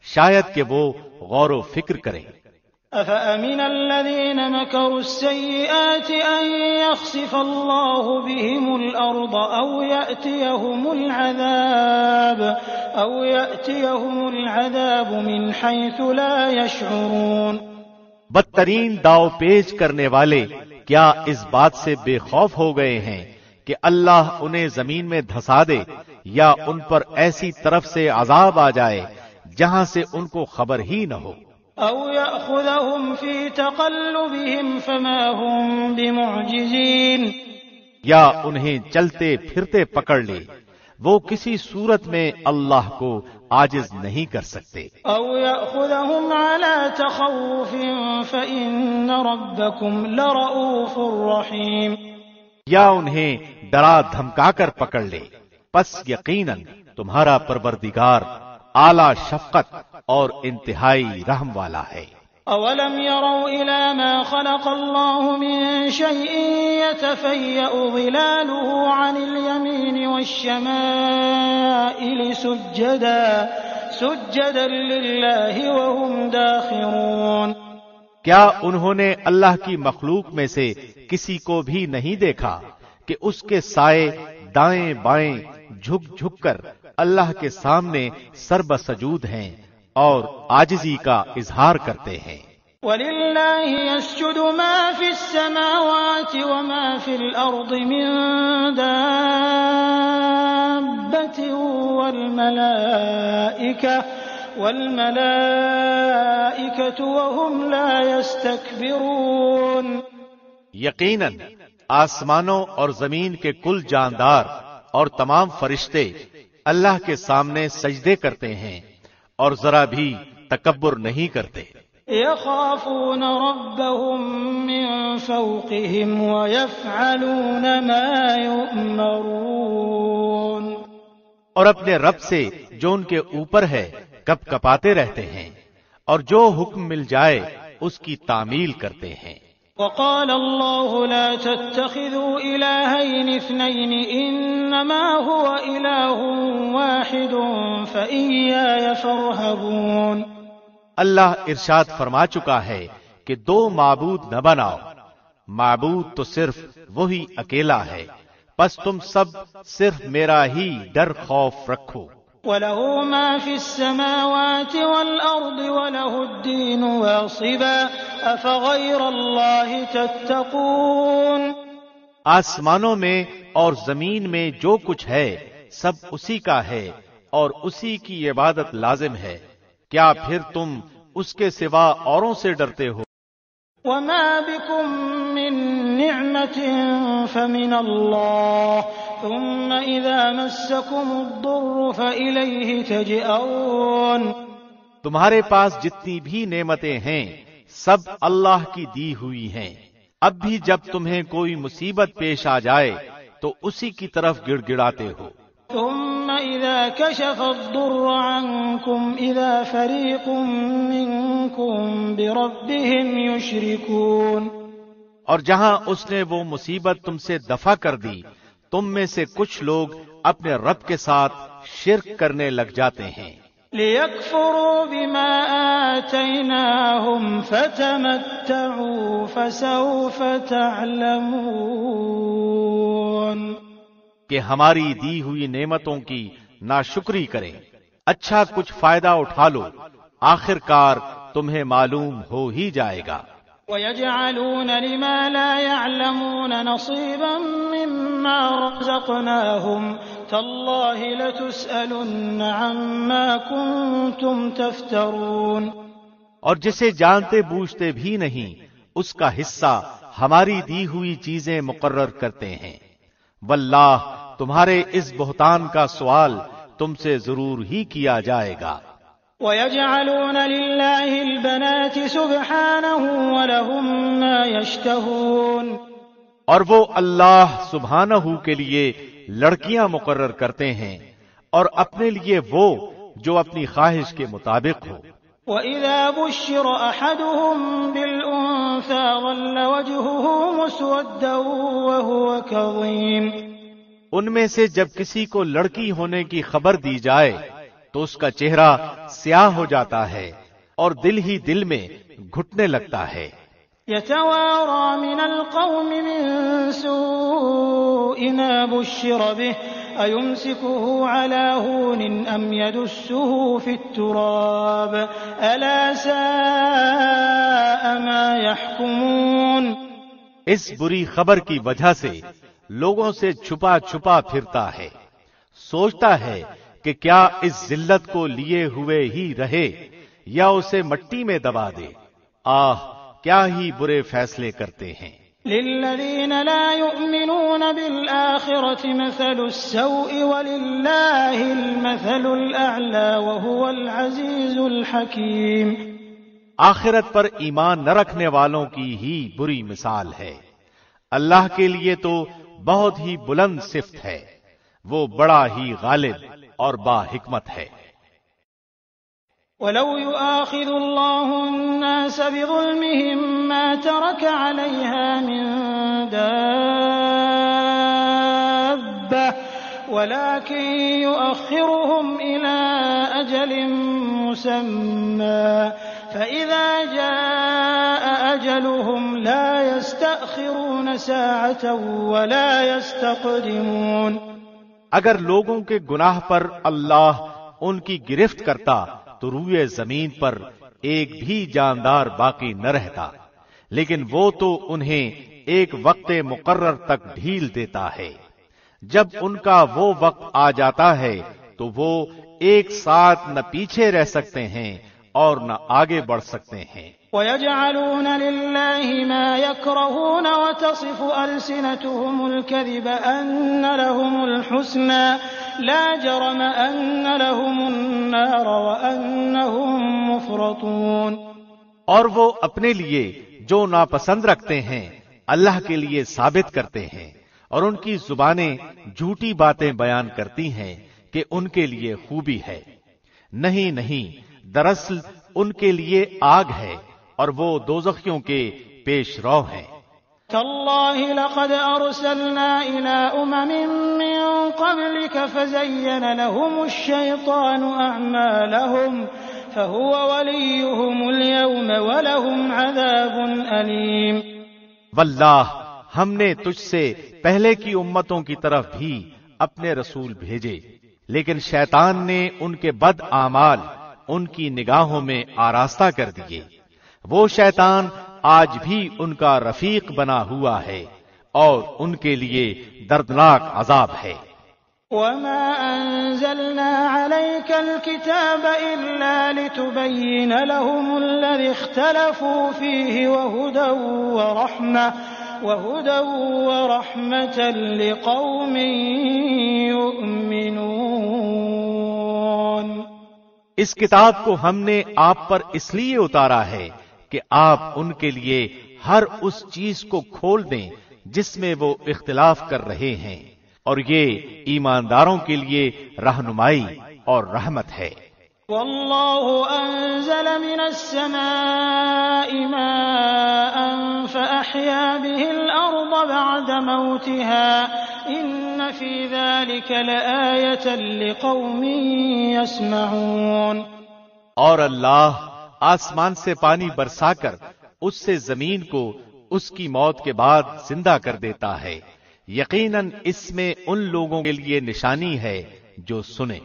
شاید کہ وہ غور و فکر کریں. أفأمن الذين مكروا السيئات أن يخسف الله بهم الأرض أو يأتيهم العذاب من حيث لا يشعرون. بدترین داؤ پیچ کرنے والے کیا اس بات سے بے خوف ہو گئے ہیں کہ اللہ انہیں زمین میں دھسا دے یا ان پر ایسی طرف سے عذاب آ جائے جہاں سے ان کو خبر ہی نہ ہو. أو يأخذهم في تقلبهم فما هم بمعجزين. یا انہیں چلتے پھرتے پکڑ لے، وہ کسی صورت میں اللہ کو عاجز نہیں کر سکتے. أو يأخذهم على تخوف فإن ربكم لرؤوف رحيم. یا انہیں ڈرا دھمکا کر پکڑ لے، پس یقیناً تمہارا پروردگار اعلی شفقت اور انتہائی رحم والا ہے. أولم يروا إلى ما خلق الله من شيء يتفيأ ظلاله عن اليمين والشمائل سجدا لله وهم داخرون. کیا انہوں نے اللہ کی مخلوق میں سے کسی کو بھی نہیں دیکھا کہ اس کے سائے دائیں بائیں جھک جھک کر اللہ کے سامنے سربسجود ہیں اور عاجزی کا اظہار کرتے ہیں. وَلِلَّهِ يَسْجُدُ مَا فِي السَّمَاوَاتِ وَمَا فِي الْأَرْضِ مِن دَابَّةٍ وَالْمَلَائِكَةُ وَهُمْ لَا يَسْتَكْبِرُونَ. یقیناً آسمانوں اور زمین کے کل جاندار اور تمام فرشتے اللہ کے سامنے سجدے کرتے ہیں اور ذرا بھی تکبر نہیں کرتے. يخافون ربهم من فوقهم ويفعلون ما يؤمرون. اور اپنے رب سے جو ان کے اوپر ہے کپ کپاتے رہتے ہیں اور جو حکم مل جائے اس کی تعمیل کرتے ہیں. وقال الله لا تتخذوا إلهين اثنين إنما هو إله واحد فإياي فارهبون. اللہ ارشاد فرما چکا ہے کہ دو معبود نہ بناؤ، معبود تو صرف وہی اکیلا ہے، پس تم سب صرف میرا ہی ڈر خوف رکھو. وَلَهُ مَا فِي السَّمَاوَاتِ وَالْأَرْضِ وَلَهُ الدِّينُ وَاصِبًا أَفَغَيْرَ اللَّهِ تَتَّقُونَ. آسمانوں میں اور زمین میں جو کچھ ہے سب اسی کا ہے اور اسی کی عبادت لازم ہے، کیا پھر تم اس کے سوا اوروں سے ڈرتے ہو؟ وَمَا بِكُم مِّن نِّعْمَةٍ فَمِنَ اللَّهِ ثُمَّ إِذَا مَسَّكُمُ الضُّرُّ فَإِلَيْهِ تَجْأَرُونَ. تمہارے پاس جتنی بھی نعمتیں ہیں سب اللہ کی دی ہوئی ہیں، اب بھی جب تمہیں کوئی مصیبت پیش آ جائے تو اسی کی طرف گڑ گڑاتے ہو. ثم إذا كشف الضر عنكم إذا فريق منكم بربهم يشركون. اور جہاں اس نے وہ مصیبت تم سے دفع کر دی تم میں سے کچھ لوگ اپنے رب کے ساتھ شرک کرنے لگ جاتے ہیں. لِيَكْفُرُوا بِمَا آتَيْنَاهُمْ فَتَمَتَّعُوا فَسَوْفَ تَعْلَمُونَ کہ ہماری دی ہوئی نعمتوں کی ناشکری کریں، اچھا کچھ فائدہ اٹھا لو، آخر کار تمہیں معلوم ہو ہی جائے گا۔ وَيَجْعَلُونَ لِمَا لَا يَعْلَمُونَ نَصِيبًا مِّمَّا رَزَقْنَاهُمْ تَاللَّهِ لَتُسْأَلُنَّ عَمَّا كُنتُمْ تَفْتَرُونَ۔ اور جسے جانتے بوجھتے بھی نہیں اس کا حصہ ہماری دی ہوئی چیزیں مقرر کرتے ہیں، واللہ تمہارے اس بہتان کا سوال تم سے ضرور ہی کیا جائے گا۔ وَيَجْعَلُونَ لِلَّهِ الْبَنَاتِ سُبْحَانَهُ وَلَهُم مَّا يَشْتَهُونَ، اور وہ اللہ سبحانہ کے لیے لڑکیاں مقرر کرتے ہیں اور اپنے لیے وہ جو اپنی خواہش کے مطابق ہو۔ وَإِذَا بُشِّرَ أَحَدُهُم بِالْأُنثَىٰ ظَلَّ وَجْهُهُ مُسْوَدًّا وَهُوَ كَظِيمٌ، ان میں سے جب کسی کو لڑکی ہونے کی خبر دی جائے تو اس کا چہرہ سیاہ ہو جاتا ہے اور دل ہی دل میں گھٹنے لگتا ہے۔ يَتَوَارَىٰ مِنَ الْقَوْمِ مِن سُوءِ مَا بُشِّرَ بِهِ أَيُمْسِكُهُ عَلَىٰ هُونٍ أَمْ يَدُسُّهُ فِي التُّرَابِ أَلَا سَاءَ مَا يَحْكُمُونَ۔ اس بری خبر کی وجہ سے لوگوں سے چھپا چھپا پھرتا ہے، سوچتا ہے کہ کیا اس ذلت کو لیے ہوئے ہی رہے یا اسے مٹی میں دبا دے۔ آہ کیا ہی برے فیصلے کرتے ہیں۔ لِلَّذِينَ لَا يُؤْمِنُونَ بِالْآخِرَةِ مَثَلُ السَّوْءِ وَلِلَّهِ الْمَثَلُ الْأَعْلَى وَهُوَ الْعَزِيزُ الْحَكِيمُ۔ آخرت پر ایمان نہ رکھنے والوں کی ہی بری مثال ہے، اللہ کے لیے تو بہت ہی بلند صفت ہے، وہ بڑا ہی غالب اور با حکمت ہے۔ وَلَوْ يُؤَاخِذُ اللَّهُ النَّاسَ بِظُلْمِهِم مَّا تَرَكَ عَلَيْهَا مِن دَابَّةٍ وَلَٰكِن يُؤَخِّرُهُمْ إِلَىٰ أَجَلٍ مُّسَمًّى فَإِذَا جَاءَ أَجَلُهُمْ لَا يَسْتَأْخِرُونَ سَاعَةً وَلَا يَسْتَقْدِمُونَ۔ اگر لوگوں کے گناہ پر اللہ ان کی گرفت کرتا تو روئے زمین پر ایک بھی جاندار باقی نہ رہتا، لیکن وہ تو انہیں ایک وقت مقرر تک ڈھیل دیتا ہے۔ جب ان کا وہ وقت آ جاتا ہے تو وہ ایک ساتھ نہ پیچھے رہ سکتے ہیں اور نہ آگے بڑھ سکتے ہیں۔ وَيَجْعَلُونَ لِلَّهِ مَا يَكْرَهُونَ وَتَصِفُ أَلْسِنَتُهُمُ الْكَذِبَ أَنَّ لَهُمُ الْحُسْنَىٰ لَا جَرَمَ أَنَّ لَهُمُ النَّارَ وَأَنَّهُمْ مُفْرَطُونَ۔ اور وہ اپنے لیے جو ناپسند رکھتے ہیں اللہ کے لیے ثابت کرتے ہیں، اور ان کی زبانیں جھوٹی باتیں بیان کرتی ہیں کہ ان کے لیے خوبی ہے۔ نہیں نہیں، دراصل ان کے لیے آگ ہے اور وہ دوزخیوں کے پیش رو ہیں۔ تاللہ لقد ارسلنا الى امم من قبلك فزين لهم الشيطان اعمالهم فهو وليهم اليوم ولهم عذاب اليم۔ واللہ ہم نے تجھ سے پہلے کی امتوں کی طرف بھی اپنے رسول بھیجے، لیکن شیطان نے ان کے بد اعمال ان کی نگاہوں میں آراستہ کر دیے۔ وہ شیطان آج بھی ان کا رفیق بنا ہوا ہے اور ان کے لیے دردناک عذاب ہے۔ وَمَا أَنزَلْنَا عَلَيْكَ الْكِتَابَ إِلَّا لِتُبَيِّنَ لَهُمُ الَّذِي اخْتَلَفُوا فِيهِ وَهُدًى وَرَحْمَةً لِقَوْمٍ يُؤْمِنُونَ۔ اس کتاب کو ہم نے آپ پر اس لیے اتارا ہے کہ آپ ان کے لیے ہر اس چیز کو کھول دیں جس میں وہ اختلاف کر رہے ہیں، اور یہ ایمانداروں کے لیے رہنمائی اور رحمت ہے۔ والله أنزل من السماء ماء فأحيا به الأرض بعد موتها إن في ذلك لآية لقوم يسمعون۔ اور اللہ آسمان سے پانی برسا کر اس سے زمین کو اس کی موت کے بعد زندہ کر دیتا ہے، یقیناً اس میں ان لوگوں کے لیے نشانی ہے جو سنیں۔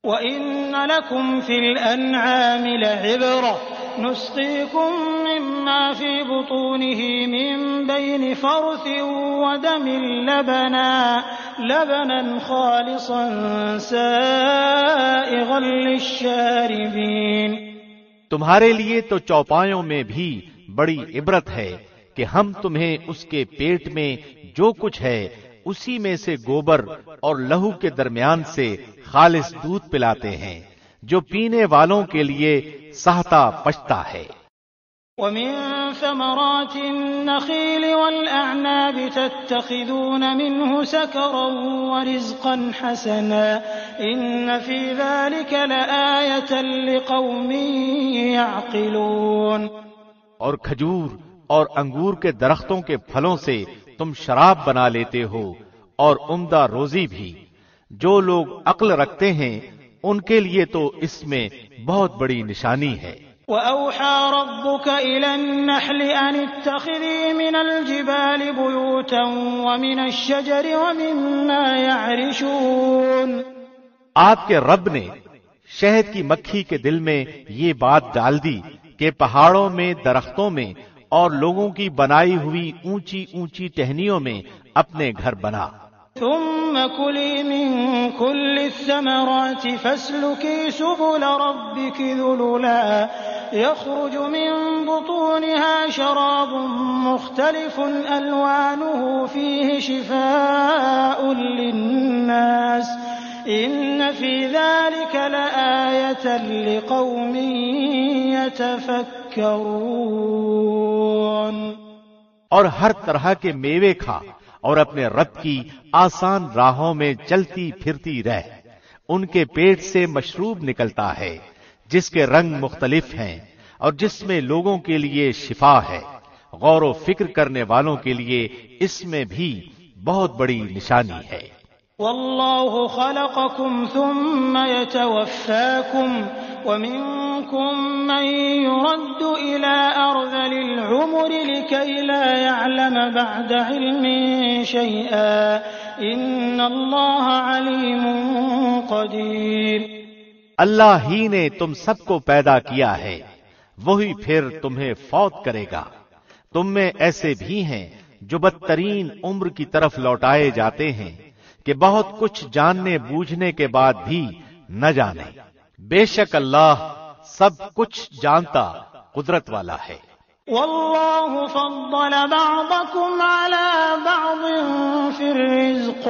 وَإِنَّ لَكُمْ فِي الْأَنْعَامِ لَعِبْرَةً نُسْقِيكُم مِّمَّا فِي بُطُونِهِ مِن بَيْنِ فَرْثٍ وَدَمٍ لَبَنًا خَالِصًا سَائِغًا لِّلشَّارِبِينَ۔ تمہارے لیے تو چوپایوں میں بھی بڑی عبرت ہے کہ ہم تمہیں اس کے پیٹ میں جو کچھ ہے اسی میں سے گوبر اور لہو کے درمیان سے خالص دودھ پلاتے ہیں جو پینے والوں کے لیے سہتا پچتا ہے۔ وَمِن ثَمَرَاتِ النَّخِيلِ وَالْأَعْنَابِ تَتَّخِذُونَ مِنْهُ سَكَرًا وَرِزْقًا حَسَنًا إِنَّ فِي ذَلِكَ لَآيَةً لِقَوْمٍ يَعْقِلُونَ۔ اور کھجور اور انگور کے درختوں کے پھلوں سے تم شراب بنا لیتے ہو اور عمدہ روزی بھی، جو لوگ عقل رکھتے ہیں ان کے لیے تو اس میں بہت بڑی نشانی ہے۔ وَأَوْحَى رَبُّكَ إِلَى النَّحْلِ أَنِ اتَّخِذِي مِنَ الْجِبَالِ بُيُوتًا وَمِنَ الشَّجَرِ وَمِمَّا يَعْرِشُونَ۔ آپ کے رب نے شہد کی مکھی کے دل میں یہ بات ڈال دی کہ پہاڑوں میں، درختوں میں اور لوگوں کی بنائی ہوئی اونچی اونچی ٹہنیوں میں اپنے گھر بنا۔ ثم كلي من كل الثمرات فاسلكي سبل ربك ذللا يخرج من بطونها شراب مختلف ألوانه فيه شفاء للناس إن في ذلك لآية لقوم يتفكرون۔ اور ہر طرح کے میوے کھا اور اپنے رب کی آسان راہوں میں چلتی پھرتی رہ، ان کے پیٹ سے مشروب نکلتا ہے جس کے رنگ مختلف ہیں اور جس میں لوگوں کے لیے شفا ہے، غور و فکر کرنے والوں کے لیے اس میں بھی بہت بڑی نشانی ہے۔ والله خلقكم ثم يتوفاكم ومنكم من يرد إلى أرذل العمر لكي لا يعلم بعد علم شيئا إن الله عليم قدير۔ اللہ ہی نے تم سب کو پیدا کیا ہے، وہی پھر تمہیں فوت کرے گا۔ تم میں ایسے بھی ہیں جو بدترین عمر کی طرف لوٹائے جاتے ہیں کہ بہت کچھ جاننے بوجھنے کے بعد بھی نہ جانے۔ بے شک اللہ سب کچھ جانتا قدرت والا ہے۔ والله فضل بعضكم على بعض في الرزق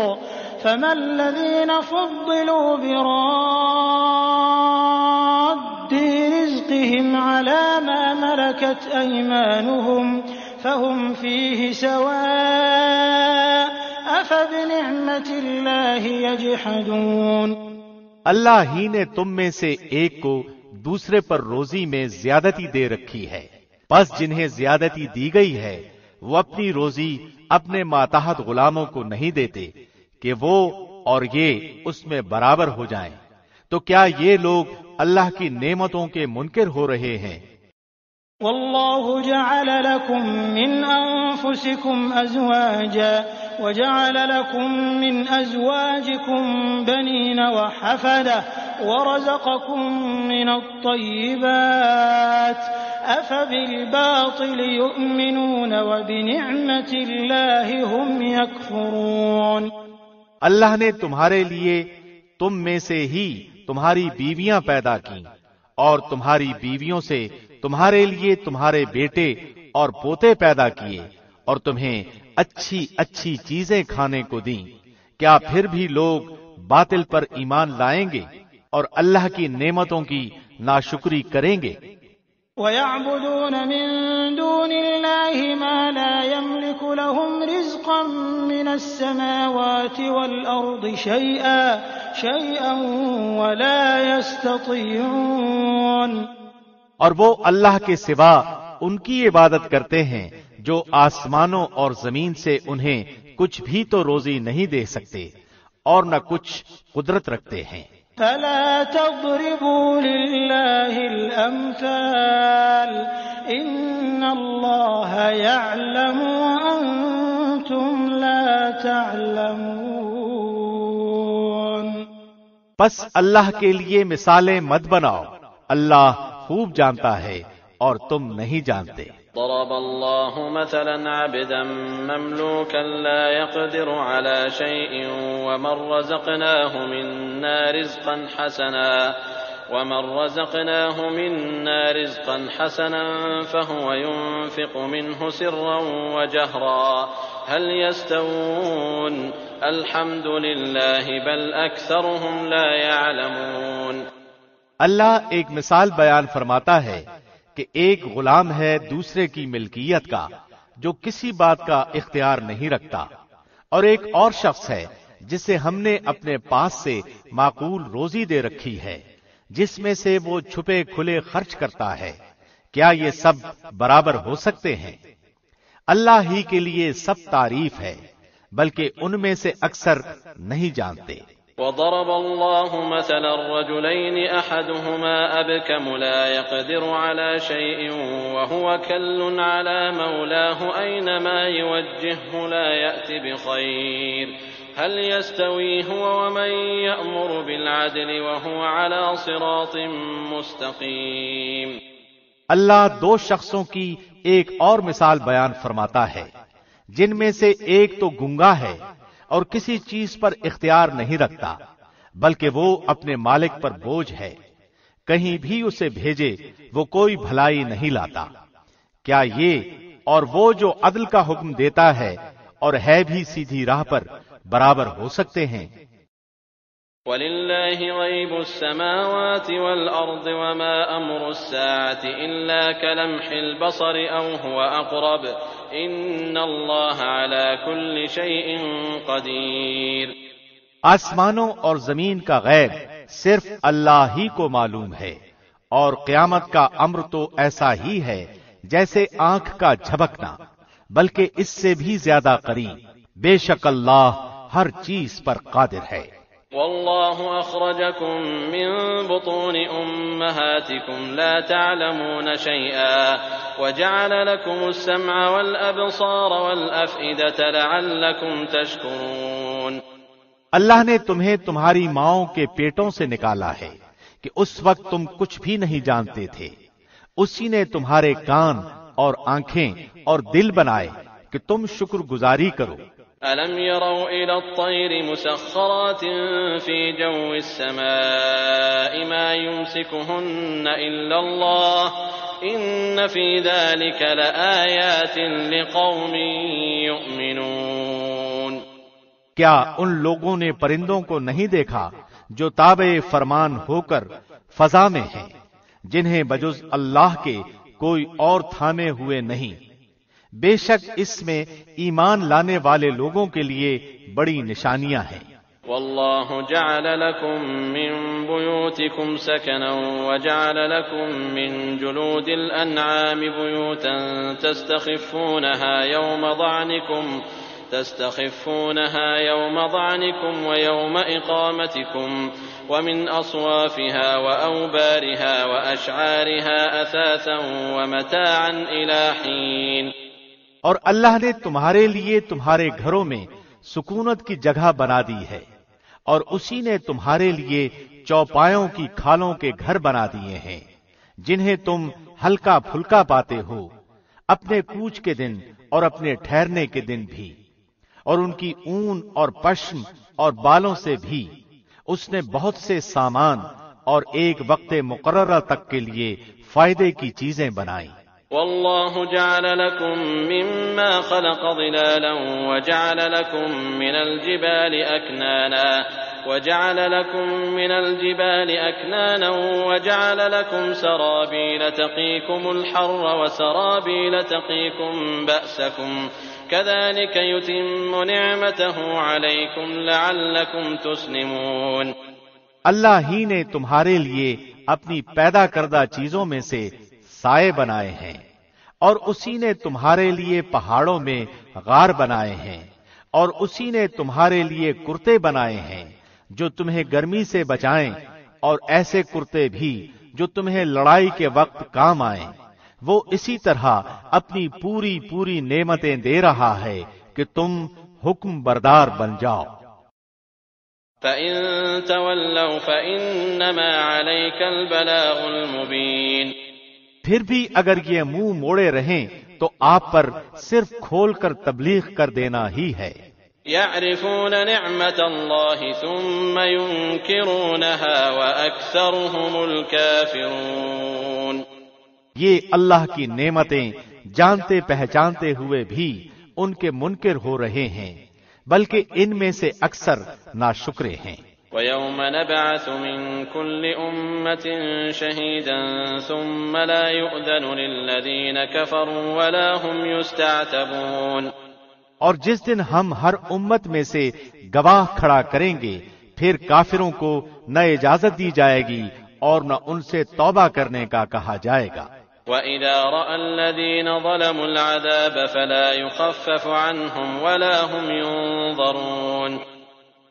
فما الذين فضلوا براد رزقهم على ما ملكت أيمانهم فهم فيه سواء أفبنعمة الله يجحدون۔ اللہ ہی نے تم میں سے ایک کو دوسرے پر روزی میں زیادتی دے رکھی ہے، پس جنہیں زیادتی دی گئی ہے وہ اپنی روزی اپنے ماتحت غلاموں کو نہیں دیتے کہ وہ اور یہ اس میں برابر ہو جائیں، تو کیا یہ لوگ اللہ کی نعمتوں کے منکر ہو رہے ہیں؟ والله جعل لكم من أنفسكم أزواجا وجعل لكم من أزواجكم بنين وحفدة ورزقكم من الطيبات أفبالباطل يؤمنون وبنعمة الله هم يكفرون۔ اللہ نے تمہارے لیے تم میں سے ہی تمہاری بیویاں پیدا کی اور تمہاری بیویوں سے تمہارے لیے تمہارے بیٹے اور پوتے پیدا کیے اور تمہیں اچھی اچھی چیزیں کھانے کو دیں، کیا پھر بھی لوگ باطل پر ایمان لائیں گے اور اللہ کی نعمتوں کی ناشکری کریں گے؟ وَيَعْبُدُونَ مِن دُونِ اللَّهِ مَا لَا يَمْلِكُ لَهُمْ رِزْقًا مِّنَ السَّمَاوَاتِ وَالْأَرْضِ شيئا ولا يستطيعون۔ اور وہ اللہ کے سوا ان کی عبادت کرتے ہیں جو آسمانوں اور زمین سے انہیں کچھ بھی تو روزی نہیں دے سکتے اور نہ کچھ قدرت رکھتے ہیں۔ فلا تضربوا لله الأمثال إن الله يعلم وأنتم لا تعلمون۔ پس اللہ کے لیے مثالیں مت بناؤ، اللہ خوب جانتا ہے اور تم نہیں جانتے۔ ضرب الله مثلا عبدا مملوكا لا يقدر على شيء ومن رزقناه منا رزقا حسنا فهو ينفق منه سرا وجهرا هل يستوون الحمد لله بل أكثرهم لا يعلمون۔ اللہ ایک مثال بیان فرماتا ہے کہ ایک غلام ہے دوسرے کی ملکیت کا جو کسی بات کا اختیار نہیں رکھتا، اور ایک اور شخص ہے جسے ہم نے اپنے پاس سے معقول روزی دے رکھی ہے، جس میں سے وہ چھپے کھلے خرچ کرتا ہے۔ کیا یہ سب برابر ہو سکتے ہیں؟ اللہ ہی کے لیے سب تعریف ہے، بلکہ ان میں سے اکثر نہیں جانتے۔ وضرب الله مثلا الرجلين أحدهما أبكم لا يقدر على شيء وهو كل على مولاه أينما يوجهه لا يأتي بخير هل يستوي هو ومن يأمر بالعدل وهو على صراط مستقيم۔ اللہ دو شخصوں کی ایک اور مثال بیان فرماتا ہے، جن میں سے ایک تو گنگا ہے اور کسی چیز پر اختیار نہیں رکھتا، بلکہ وہ اپنے مالک پر بوجھ ہے، کہیں بھی اسے بھیجے وہ کوئی بھلائی نہیں لاتا۔ کیا یہ اور وہ جو عدل کا حکم دیتا ہے اور ہے بھی سیدھی راہ پر برابر ہو سکتے ہیں؟ وَلِلَّهِ غَيْبُ السَّمَاوَاتِ وَالْأَرْضِ وَمَا أَمْرُ السَّاعَةِ إِلَّا كَلَمْحِ الْبَصَرِ أَوْ هُوَ أَقْرَبُ إِنَّ اللَّهَ عَلَى كُلِّ شَيْءٍ قَدِيرٌ۔ آسمانوں اور زمین کا غیب صرف اللہ ہی کو معلوم ہے، اور قیامت کا امر تو ایسا ہی ہے جیسے آنکھ کا جھپکنا، بلکہ اس سے بھی زیادہ قریب۔ بے شک اللہ ہر چیز پر قادر ہے۔ والله أخرجكم من بطون أمهاتكم لا تعلمون شيئا وجعل لكم السمع والأبصار والأفئدة لعلكم تشكرون۔ اللہ نے تمہیں تمہاری ماؤں کے پیٹوں سے نکالا ہے کہ اس وقت تم کچھ بھی نہیں جانتے تھے، اسی نے تمہارے کان اور آنکھیں اور دل بنائے کہ تم شکر گزاری کرو۔ أَلَمْ يَرَوْا إِلَى الطَّيْرِ مُسَخَّرَاتٍ فِي جَوِّ السَّمَاءِ مَا يُمْسِكُهُنَّ إِلَّا اللَّهُ إِنَّ فِي ذَلِكَ لَآيَاتٍ لِقَوْمٍ يُؤْمِنُونَ۔ کیا ان لوگوں نے پرندوں کو نہیں دیکھا جو تابع فرمان ہو کر فضا میں ہیں، جنہیں بجز اللہ کے کوئی اور تھامے ہوئے نہیں؟ بے شک اس میں ایمان لانے والے لوگوں کے لیے بڑی نشانیاں ہیں۔ والله جعل لكم من بيوتكم سكنا وجعل لكم من جلود الأنعام بيوتا تستخفونها يوم ضعنكم ويوم إقامتكم ومن أصوافها وأوبارها وأشعارها أثاثا ومتاعا إلى حين۔ اور اللہ نے تمہارے لیے تمہارے گھروں میں سکونت کی جگہ بنا دی ہے، اور اسی نے تمہارے لیے چوپایوں کی کھالوں کے گھر بنا دیے ہیں، جنہیں تم ہلکا پھلکا پاتے ہو اپنے کوچ کے دن اور اپنے ٹھہرنے کے دن بھی، اور ان کی اون اور پشم اور بالوں سے بھی اس نے بہت سے سامان اور ایک وقت مقررہ تک کے لیے فائدے کی چیزیں بنائیں۔ والله جعل لكم مما خلق ظلالا وجعل لكم من الجبال أكنانا وجعل لكم سرابيل تقيكم الحر وسرابيل تقيكم بأسكم كذلك يتم نعمته عليكم لعلكم تسلمون۔ اللہ ہی نے تمہارے لیے اپنی پیدا کردہ چیزوں میں سے سائے بنائے ہیں، اور اسی نے تمہارے لیے پہاڑوں میں غار بنائے ہیں، اور اسی نے تمہارے لیے کرتے بنائے ہیں جو تمہیں گرمی سے بچائیں، اور ایسے کرتے بھی جو تمہیں لڑائی کے وقت کام آئیں۔ وہ اسی طرح اپنی پوری پوری نعمتیں دے رہا ہے کہ تم حکم بردار بن جاؤ۔ فَإِن تَوَلَّوْا فَإِنَّمَا عَلَيْكَ الْبَلَاغُ الْمُبِينُ۔ پھر بھی اگر یہ منہ موڑے رہیں تو آپ پر صرف کھول کر تبلیغ کر دینا ہی ہے۔ يَعْرِفُونَ نِعْمَةَ اللَّهِ ثُمَّ يُنْكِرُونَهَا وَأَكْثَرُهُمُ الْكَافِرُونَ۔ یہ اللہ کی نعمتیں جانتے پہچانتے ہوئے بھی ان کے منکر ہو رہے ہیں، بلکہ ان میں سے اکثر ناشکرے ہیں۔ وَيَوْمَ نَبْعَثُ مِن كُلِّ أُمَّةٍ شَهِيدًا ثُمَّ لَا يُؤْذَنُ لِلَّذِينَ كَفَرُوا وَلَا هُمْ يُسْتَعْتَبُونَ۔ اور جس دن ہم ہر امت میں سے گواہ کھڑا کریں گے، پھر کافروں کو نہ اجازت دی جائے گی اور نہ ان سے توبہ کرنے کا کہا جائے گا۔ وَإِذَا رَأَى الَّذِينَ ظَلَمُوا الْعَذَابَ فَلَا يُخَفَّفُ عَنْهُمْ وَلَا هُمْ يُنظَرُونَ۔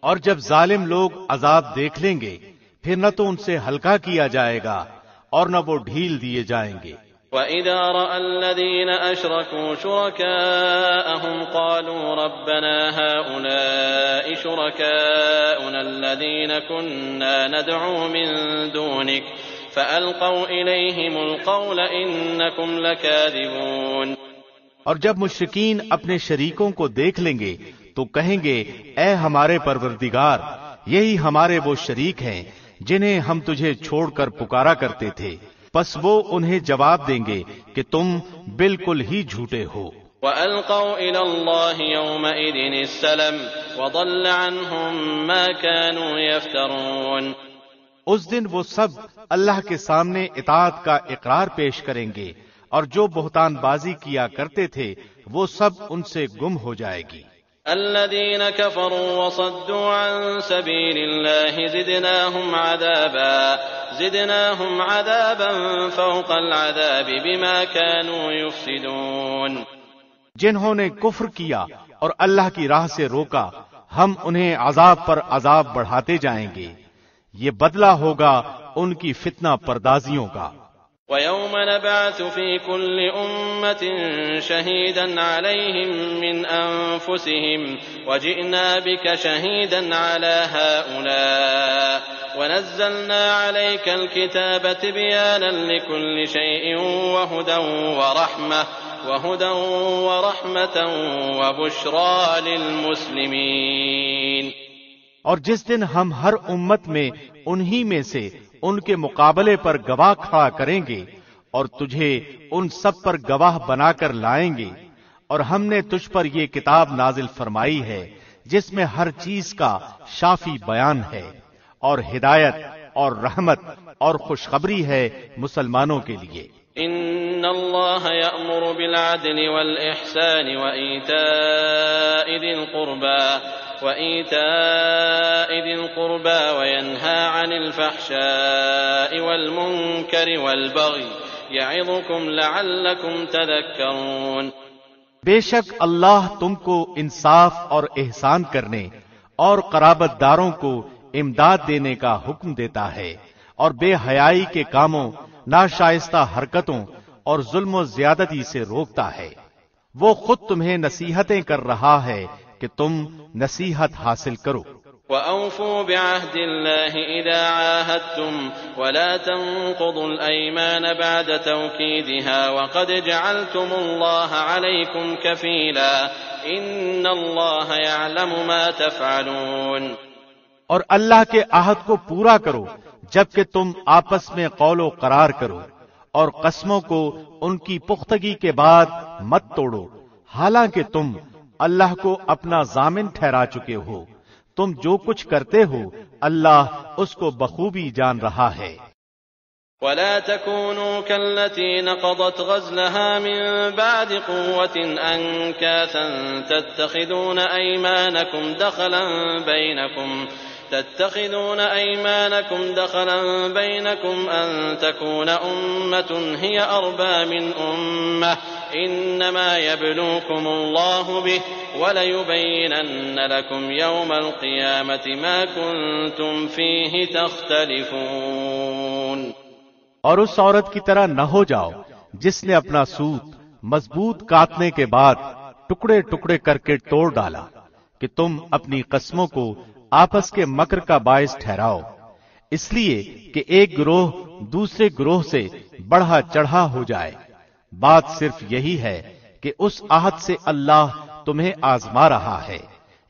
اور جب ظالم لوگ عذاب دیکھ لیں گے، پھر نہ تو ان سے ہلکا کیا جائے گا اور نہ وہ ڈھیل دیے جائیں گے۔ وَإِذَا رَأَى الَّذِينَ أَشْرَكُوا شُرَكَاءَهُمْ قَالُوا رَبَّنَا هَؤُلَاءِ شُرَكَاؤُنَا الَّذِينَ كُنَّا نَدْعُو مِن دُونِكَ فَأَلْقَوْا إِلَيْهِمُ الْقَوْلَ إِنَّكُمْ لَكَاذِبُونَ۔ اور جب مشرکین اپنے شریکوں کو دیکھ لیں گے تو کہیں گے، اے ہمارے پروردگار، یہی ہمارے وہ شریک ہیں جنہیں ہم تجھے چھوڑ کر پکارا کرتے تھے۔ پس وہ انہیں جواب دیں گے کہ تم بالکل ہی جھوٹے ہو۔ وَأَلْقَوْا إِلَى اللَّهِ يَوْمَئِذٍ السَّلَمَ وَضَلَّ عَنْهُمْ مَا كَانُوا يَفْتَرُونَ۔ اس دن وہ سب اللہ کے سامنے اطاعت کا اقرار پیش کریں گے، اور جو بہتان بازی کیا کرتے تھے وہ سب ان سے گم ہو جائے گی۔ الذين كفروا وصدوا عن سبيل الله زدناهم عذابا فوق العذاب بما كانوا يفسدون۔ جنہوں نے کفر کیا اور اللہ کی راہ سے روکا، ہم انہیں عذاب پر عذاب بڑھاتے جائیں گے، یہ بدلہ ہوگا ان کی فتنہ پردازیوں کا۔ وَيَوْمَ نَبْعَثُ فِي كُلِّ أُمَّةٍ شَهِيدًا عَلَيْهِمْ مِنْ أَنفُسِهِمْ وَجِئْنَا بِكَ شَهِيدًا عَلَى هَؤُلَاءِ وَنَزَّلْنَا عَلَيْكَ الْكِتَابَ تِبْيَانًا لِكُلِّ شَيْءٍ وَهُدًى وَرَحْمَةً وَبُشْرَى لِلْمُسْلِمِينَ۔ اور جس دن ہم ہر امت میں انہی میں سے ان کے مقابلے پر گواہ کھڑا کریں گے اور تجھے ان سب پر گواہ بنا کر لائیں گے، اور ہم نے تجھ پر یہ کتاب نازل فرمائی ہے جس میں ہر چیز کا شافی بیان ہے، اور ہدایت اور رحمت اور خوشخبری ہے مسلمانوں کے لیے۔ ان اللہ یأمر بالعدل والإحسان وإيتاء ذي القربى وينهى عن الفحشاء والمنكر والبغي يعظكم لعلكم تذكرون۔ بے شک اللہ تم کو انصاف اور احسان کرنے اور قرابت داروں کو امداد دینے کا حکم دیتا ہے، اور بے حیائی کے کاموں، ناشائستہ حرکتوں اور ظلم و زیادتی سے روکتا ہے۔ وہ خود تمہیں نصیحتیں کر رہا ہے کہ تم نصیحت حاصل کرو۔ وَأَوْفُوا بِعَهْدِ اللَّهِ إِذَا عَاهَدتُّمْ وَلَا تَنقُضُوا الْأَيْمَانَ بَعْدَ تَوْكِيدِهَا وَقَدْ جَعَلْتُمُ اللَّهَ عَلَيْكُمْ كَفِيلًا إِنَّ اللَّهَ يَعْلَمُ مَا تَفْعَلُونَ۔ اور اللہ کے عہد کو پورا کرو جبکہ تم آپس میں قول و قرار کرو، اور قسموں کو ان کی پختگی کے بعد مت توڑو، حالانکہ تم اللہ کو اپنا ضامن ٹھہرا چکے ہو۔ تم جو کچھ کرتے ہو اللہ اس کو بخوبی جان رہا ہے۔ ولا تكونوا كالتي نقضت غزلها من بعد قوة أنكاثا تتخذون أيمانكم دخلا بينكم أن تكون أمة هي أربى من أمة إنما يبلوكم الله به وليبينن لكم يوم القيامة ما كنتم فيه تختلفون۔ اور اس عورت کی طرح نہ ہو جاؤ جس نے اپنا سوت مضبوط کاٹنے کے بعد ٹکڑے ٹکڑے کر کے توڑ ڈالا کہ تم اپنی قسموں کو آپس کے مکر کا باعث ٹھہراؤ، اس لیے کہ ایک گروہ دوسرے گروہ سے بڑھا چڑھا ہو جائے۔ بات صرف یہی ہے کہ اس عہد سے اللہ تمہیں آزما رہا ہے،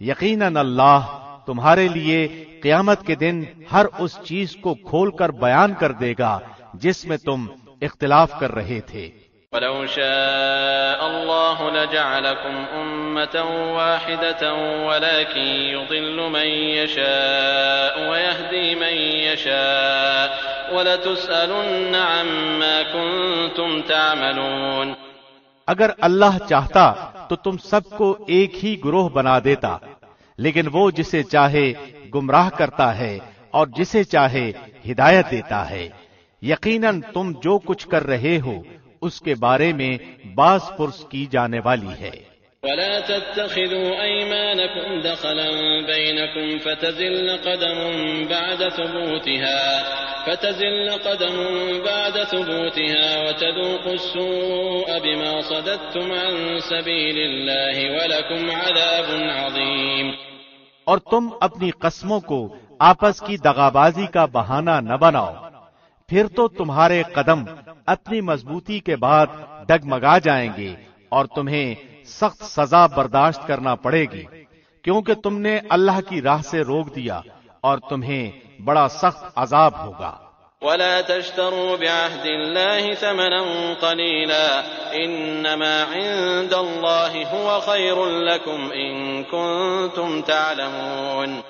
یقیناً اللہ تمہارے لیے قیامت کے دن ہر اس چیز کو کھول کر بیان کر دے گا جس میں تم اختلاف کر رہے تھے۔ وَلَوْ شَاءَ اللَّهُ لَجَعَلَكُمْ أُمَّةً وَاحِدَةً وَلَكِنْ يُضِلُّ مَن يَشَاءُ وَيَهْدِي مَن يَشَاءُ وَلَتُسْأَلُنَّ عَمَّا كُنتُمْ تَعْمَلُونَ۔ اگر اللہ چاہتا تو تم سب کو ایک ہی گروہ بنا دیتا، لیکن وہ جسے چاہے گمراہ کرتا ہے اور جسے چاہے ہدایت دیتا ہے۔ یقیناً تم جو کچھ کر رہے ہو اس کے بارے میں باز پرس کی جانے والی ہے۔ وَلَا تَتَّخِذُوا أَيْمَانَكُمْ دَخَلًا بَيْنَكُمْ فَتَزِلَّ قَدَمٌ بَعْدَ ثُبُوتِهَا وَتَذُوقُوا السُّوءَ بِمَا صَدَدتُّمْ عَن سَبِيلِ اللَّهِ وَلَكُمْ عَذَابٌ عَظِيمٌ۔ اور تم اپنی قسموں کو آپس کی دغابازی کا بہانہ نہ بناؤ، پھر تو تمہارے قدم اپنی مضبوطی کے بعد ڈگمگا جائیں گے اور تمہیں سخت سزا برداشت کرنا پڑے گی، کیونکہ تم نے اللہ کی راہ سے روک دیا اور تمہیں بڑا سخت عذاب ہوگا۔ وَلَا تَشْتَرُوا بِعَهْدِ اللَّهِ ثَمَنًا قَلِيلًا إِنَّمَا عِندَ اللَّهِ هُوَ خَيْرٌ لَكُمْ إِن كُنتُمْ تَعْلَمُونَ۔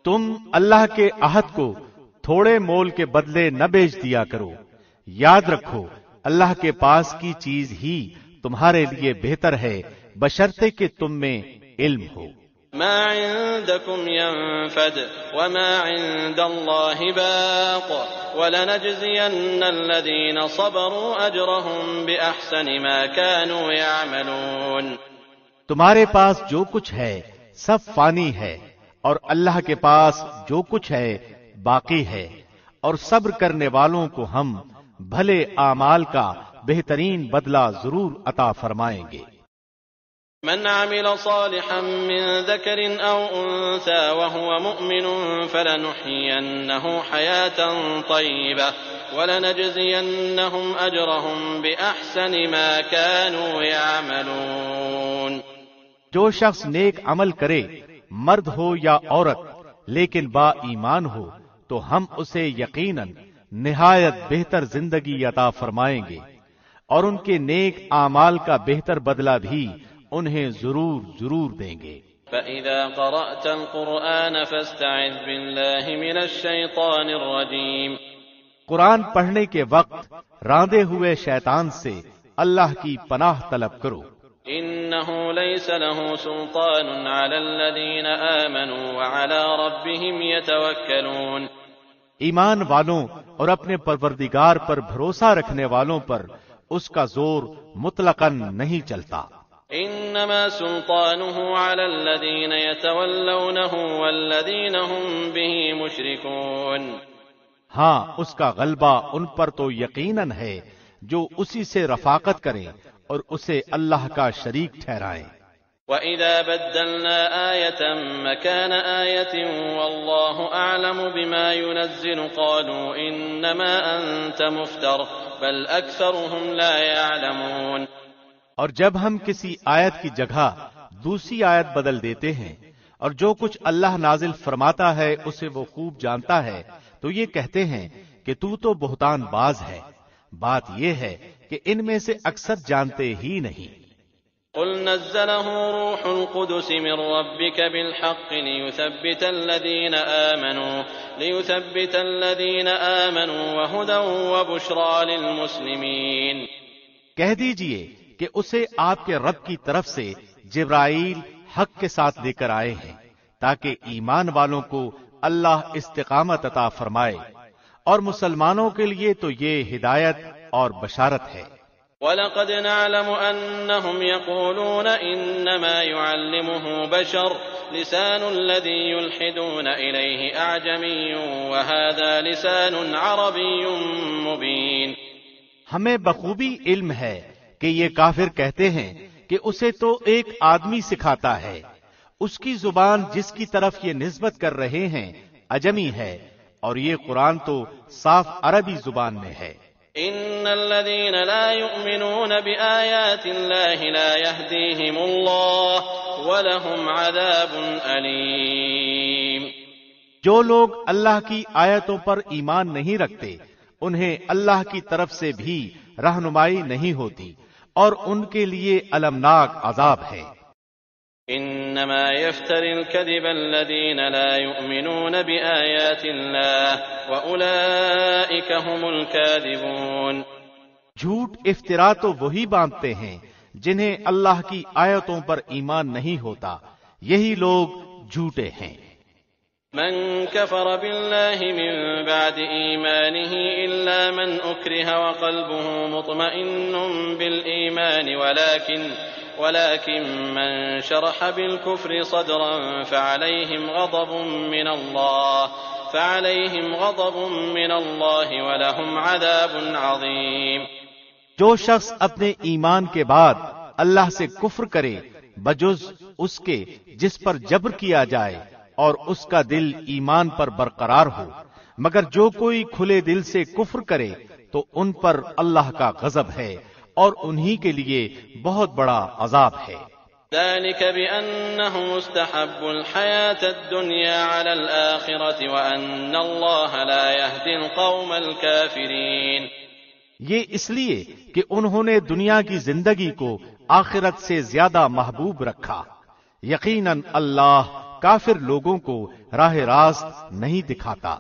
تم اللہ کے عہد کو تھوڑے مول کے بدلے نہ بیچ دیا کرو، یاد رکھو اللہ کے پاس کی چیز ہی تمہارے لیے بہتر ہے بشرطے کہ تم میں علم ہو۔ ما عندكم ينفد وما عند الله باق ولنجزين الذين صبروا أجرهم بأحسن ما كانوا يعملون۔ تمہارے پاس جو کچھ ہے سب فانی ہے اور اللہ کے پاس جو کچھ ہے باقی ہے، اور صبر کرنے والوں کو ہم بھلے اعمال کا بہترین بدلہ ضرور عطا فرمائیں گے۔ من عمل صالحا من ذكر أو أنثى وهو مؤمن فلنحيينه حياة طيبة ولنجزينهم أجرهم بأحسن ما كانوا يعملون۔ جو شخص نیک عمل کرے، مرد ہو یا عورت، لیکن با ایمان ہو، تو ہم اسے یقیناً نہایت بہتر زندگی عطا فرمائیں گے اور ان کے نیک اعمال کا بہتر بدلہ بھی انہیں ضرور دیں گے۔ فَإِذَا قَرَأْتَ الْقُرْآنَ فَاسْتَعِذْ بِاللَّهِ مِنَ الشَّيْطَانِ الرَّجِيمِ۔ قرآن پڑھنے کے وقت راندے ہوئے شیطان سے اللہ کی پناہ طلب کرو۔ إِنَّهُ لَيْسَ لَهُ سُلْطَانٌ عَلَى الَّذِينَ آمَنُوا وَعَلَى رَبِّهِمْ يَتَوَكَّلُونَ۔ ایمان والوں اور اپنے پروردگار پر بھروسہ رکھنے والوں پر اس کا زور مطلقاً نہیں چلتا۔ إنما سلطانه على الذين يتولونه والذين هم به مشركون۔ ہاں اس کا غلبہ ان پر تو یقیناً ہے جو اسی سے رفاقت کریں اور اسے اللہ کا شریک ٹھہرائیں۔ وَإِذَا بَدَّلْنَا آيَةً مَكَانَ آيَةٍ وَاللَّهُ أَعْلَمُ بِمَا يُنَزِّلُ قَالُوا إِنَّمَا أَنتَ مُفْتَرٍ بَلْ أَكْثَرُهُمْ لَا يَعْلَمُونَ۔ اور جب ہم کسی آیت کی جگہ دوسری آیت بدل دیتے ہیں اور جو کچھ اللہ نازل فرماتا ہے اسے وہ خوب جانتا ہے، تو یہ کہتے ہیں کہ تو بہتان باز ہے۔ بات یہ ہے کہ ان میں سے اکثر جانتے ہی نہیں۔ قل نزله روح القدس من ربك بالحق ليثبت الذين آمنوا وهدى وبشرى للمسلمين۔ کہہ دیجئے کہ اسے آپ کے رب کی طرف سے جبرائیل حق کے ساتھ لے کر آئے ہیں تاکہ ایمان والوں کو اللہ استقامت عطا فرمائے، اور مسلمانوں کے لیے تو یہ ہدایت اور بشارت ہے۔ وَلَقَدْ نَعْلَمُ أَنَّهُمْ يَقُولُونَ إِنَّمَا يُعَلِّمُهُ بَشَرٌ لِسَانُ الَّذِي يُلْحِدُونَ إِلَيْهِ أَعْجَمِيٌّ وَهَذَا لِسَانٌ عَرَبِيٌّ مُبِينٌ۔ ہمیں بخوبی علم ہے کہ یہ کافر کہتے ہیں کہ اسے تو ایک آدمی سکھاتا ہے، اس کی زبان جس کی طرف یہ نسبت کر رہے ہیں عجمی ہے، اور یہ قرآن تو صاف عربی زبان میں ہے۔ ان الذين لا يؤمنون بآيات الله لا يهديهم الله ولهم عذاب أليم۔ جو لوگ اللہ کی آیتوں پر ایمان نہیں رکھتے انہیں اللہ کی طرف سے بھی رہنمائی نہیں ہوتی، اور ان کے لیے المناک عذاب ہے۔ انما يفتري الكذب الذين لا يؤمنون بآيات الله واولئك هم الكاذبون۔ جھوٹ افطرا تو وہی باندھتے ہیں جنہیں اللہ کی آیتوں پر ایمان نہیں ہوتا، یہی لوگ جھوٹے ہیں۔ من كفر بالله من بعد إيمانه إلا من أكره وقلبه مطمئن بالإيمان ولكن من شرح بالكفر صدرا فعليهم غضب من الله ولهم عذاب عظيم۔ جو شخص اپنے ایمان کے بعد اللہ سے کفر کرے بجز اس کے جس پر جبر کیا جائے اور اس کا دل ایمان پر برقرار ہو، مگر جو کوئی کھلے دل سے کفر کرے تو ان پر اللہ کا غضب ہے اور انہی کے لیے بہت بڑا عذاب ہے۔ ذلك بأنهم استحبوا الحياة الدنيا على الآخرة وأن الله لا يهدي القوم الكافرين۔ یہ اس لیے کہ انہوں نے دنیا کی زندگی کو آخرت سے زیادہ محبوب رکھا، یقیناً اللہ کافر لوگوں کو راہ راست نہیں دکھاتا۔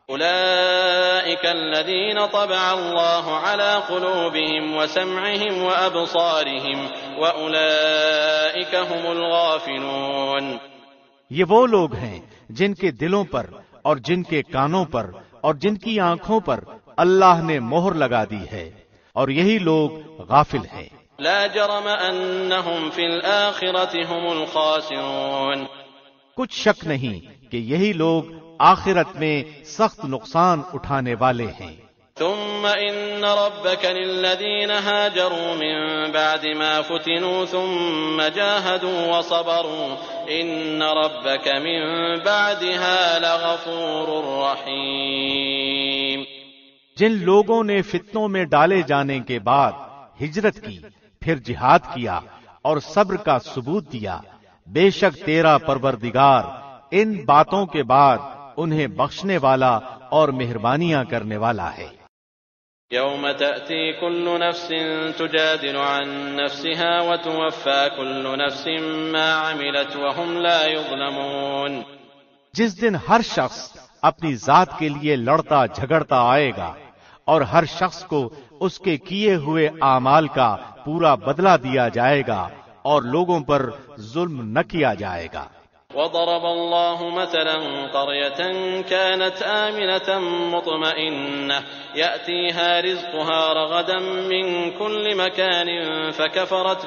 أولئك الذين طبع الله على قلوبهم وسمعهم وأبصارهم وأولئك هم الغافلون۔ یہ وہ لوگ ہیں جن کے دلوں پر اور جن کے کانوں پر اور جن کی آنکھوں پر اللہ نے مہر لگا دی ہے، اور یہی لوگ غافل ہیں۔ لا جرم أنهم في الآخرة هم الخاسرون۔ کچھ شک نہیں کہ یہی لوگ آخرت میں سخت نقصان اٹھانے والے ہیں۔ ثم إن ربك للذين هاجروا من بعد ما فتنوا ثم جاهدوا وصبروا إن ربك من بعدها لغفور رحيم۔ جن لوگوں نے فتنوں میں ڈالے جانے کے بعد ہجرت کی، پھر جہاد کیا اور صبر کا ثبوت دیا، بے شک تیرا پروردگار ان باتوں کے بعد انہیں بخشنے والا اور مہربانیاں کرنے والا ہے۔ يوم تأتي كل نفس تجادل عن نفسها وتوفى كل نفس ما عملت وهم لا يظلمون۔ جس دن ہر شخص اپنی ذات کے لیے لڑتا جھگڑتا آئے گا اور ہر شخص کو اس کے کیے ہوئے اعمال کا پورا بدلہ دیا جائے گا اور لوگوں پر ظلم نہ کیا جائے گا۔ وضرب الله مثلا قرية كانت آمنة مطمئنة يأتيها رزقها رغدا من كل مكان فكفرت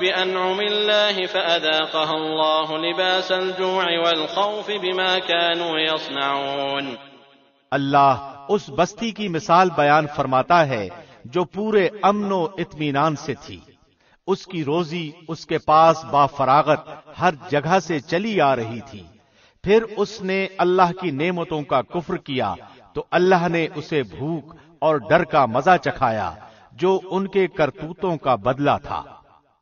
بأنعم الله فأذاقها الله لباس الجوع والخوف بما كانوا يصنعون۔ اللہ اس بستی کی مثال بیان فرماتا ہے جو پورے امن و اطمینان سے تھی، اس کی روزی اس کے پاس با فراغت ہر جگہ سے چلی آ رہی تھی، پھر اس نے اللہ کی نعمتوں کا کفر کیا تو اللہ نے اسے بھوک اور ڈر کا مزہ چکھایا جو ان کے کرتوتوں کا بدلہ تھا۔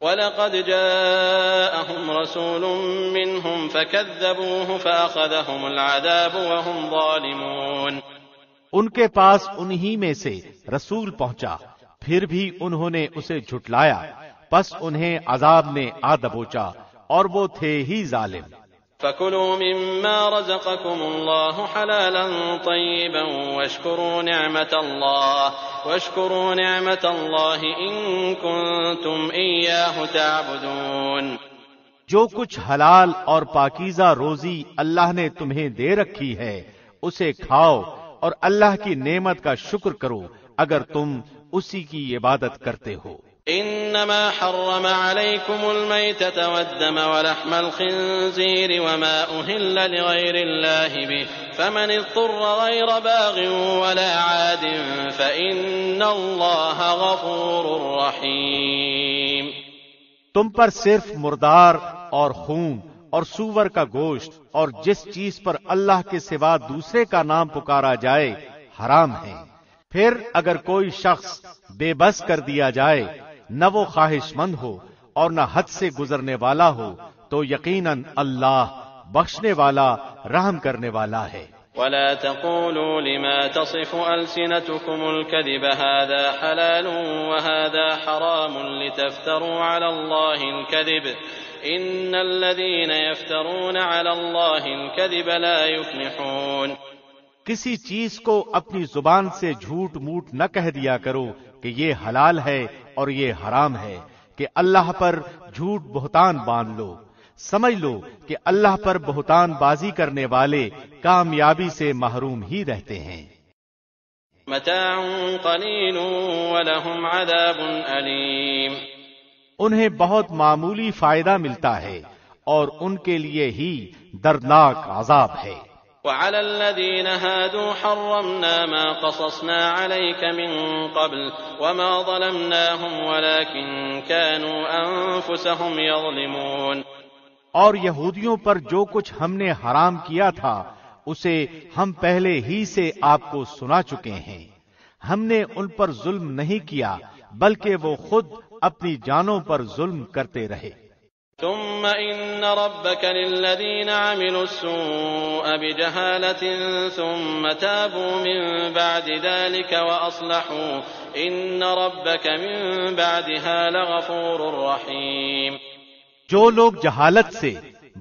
وَلَقَدْ جَاءَهُمْ رَسُولٌ مِّنْهُمْ فَكَذَّبُوهُ فَأَخَذَهُمُ الْعَذَابُ وَهُمْ ظَالِمُونَ۔ ان کے پاس انہی میں سے رسول پہنچا، پھر بھی انہوں نے اسے جھٹلایا، پس انہیں عذاب نے آ دبوچا اور وہ تھے ہی ظالم۔ فَكُلُوا مِمَّا رَزَقَكُمُ اللَّهُ حَلَالًا طَيِّبًا وَاشْكُرُوا نِعْمَةَ اللَّهِ إِن كُنتُمْ إِيَّاهُ تَعْبُدُونَ۔ جو کچھ حلال اور پاکیزہ روزی اللہ نے تمہیں دے رکھی ہے اسے کھاؤ اور اللہ کی نعمت کا شکر کرو اگر تم اسی کی عبادت کرتے ہو۔ انما حرم عليكم الميتة والدم ولحم الخنزير وما أهل لغير الله به فمن اضطر غير باغ ولا عاد فإن الله غفور رحيم۔ تم پر صرف مردار اور خون اور سور کا گوشت اور جس چیز پر اللہ کے سوا دوسرے کا نام پکارا جائے حرام ہے، پھر اگر کوئی شخص بے بس کر دیا جائے، نہ وہ خواہش مند ہو اور نہ حد سے گزرنے والا ہو، تو یقیناً اللہ بخشنے والا رحم کرنے والا ہے۔ ولا تقولوا لما تصف ألسنتكم الكذب هذا حلال وهذا حرام لتفتروا على الله الكذب إن الذين يفترون على الله الكذب لا يفلحون۔ کسی چیز کو اپنی زبان سے جھوٹ موٹ نہ کہہ دیا کرو کہ یہ حلال ہے اور یہ حرام ہے کہ اللہ پر جھوٹ بہتان باندھ لو۔ سمجھ لو کہ اللہ پر بہتان بازی کرنے والے کامیابی سے محروم ہی رہتے ہیں۔ متاع قلیل ولہم عذاب علیم۔ انہیں بہت معمولی فائدہ ملتا ہے اور ان کے لیے ہی دردناک عذاب ہے۔ وعلى الذين هادوا حرمنا ما قصصنا عليك من قبل وما ظلمناهم ولكن كانوا أنفسهم يظلمون۔ اور یہودیوں پر جو کچھ ہم نے حرام کیا تھا اسے ہم پہلے ہی سے آپ کو سنا چکے ہیں، ہم نے ان پر ظلم نہیں کیا بلکہ وہ خود اپنی جانوں پر ظلم کرتے رہے۔ ثم إن ربك للذين عملوا السوء بجهالة ثم تابوا من بعد ذلك وأصلحوا إن ربك من بعدها لغفور رحيم۔ جو لوگ جہالت سے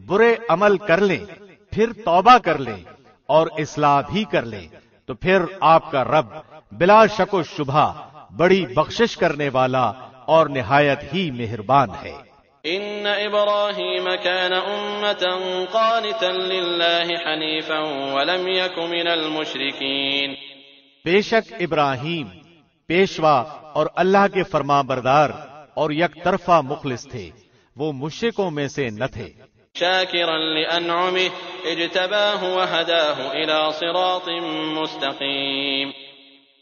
برے عمل کر لیں پھر توبہ کر لیں اور اصلاح بھی کر لیں تو پھر آپ کا رب بلا شک و شبہ بڑی بخشش کرنے والا اور نہایت ہی مہربان ہے۔ ان ابراہیم کان امۃ قانتا للہ حنیفا ولم یک من المشرکین۔ بے شک ابراہیم پیشوا اور اللہ کے فرما بردار اور یک طرفہ مخلص تھے، وہ مشرکوں میں سے نہ تھے۔ شاکرا لانعمہ اجتباہ وہداہ الی صراط مستقیم۔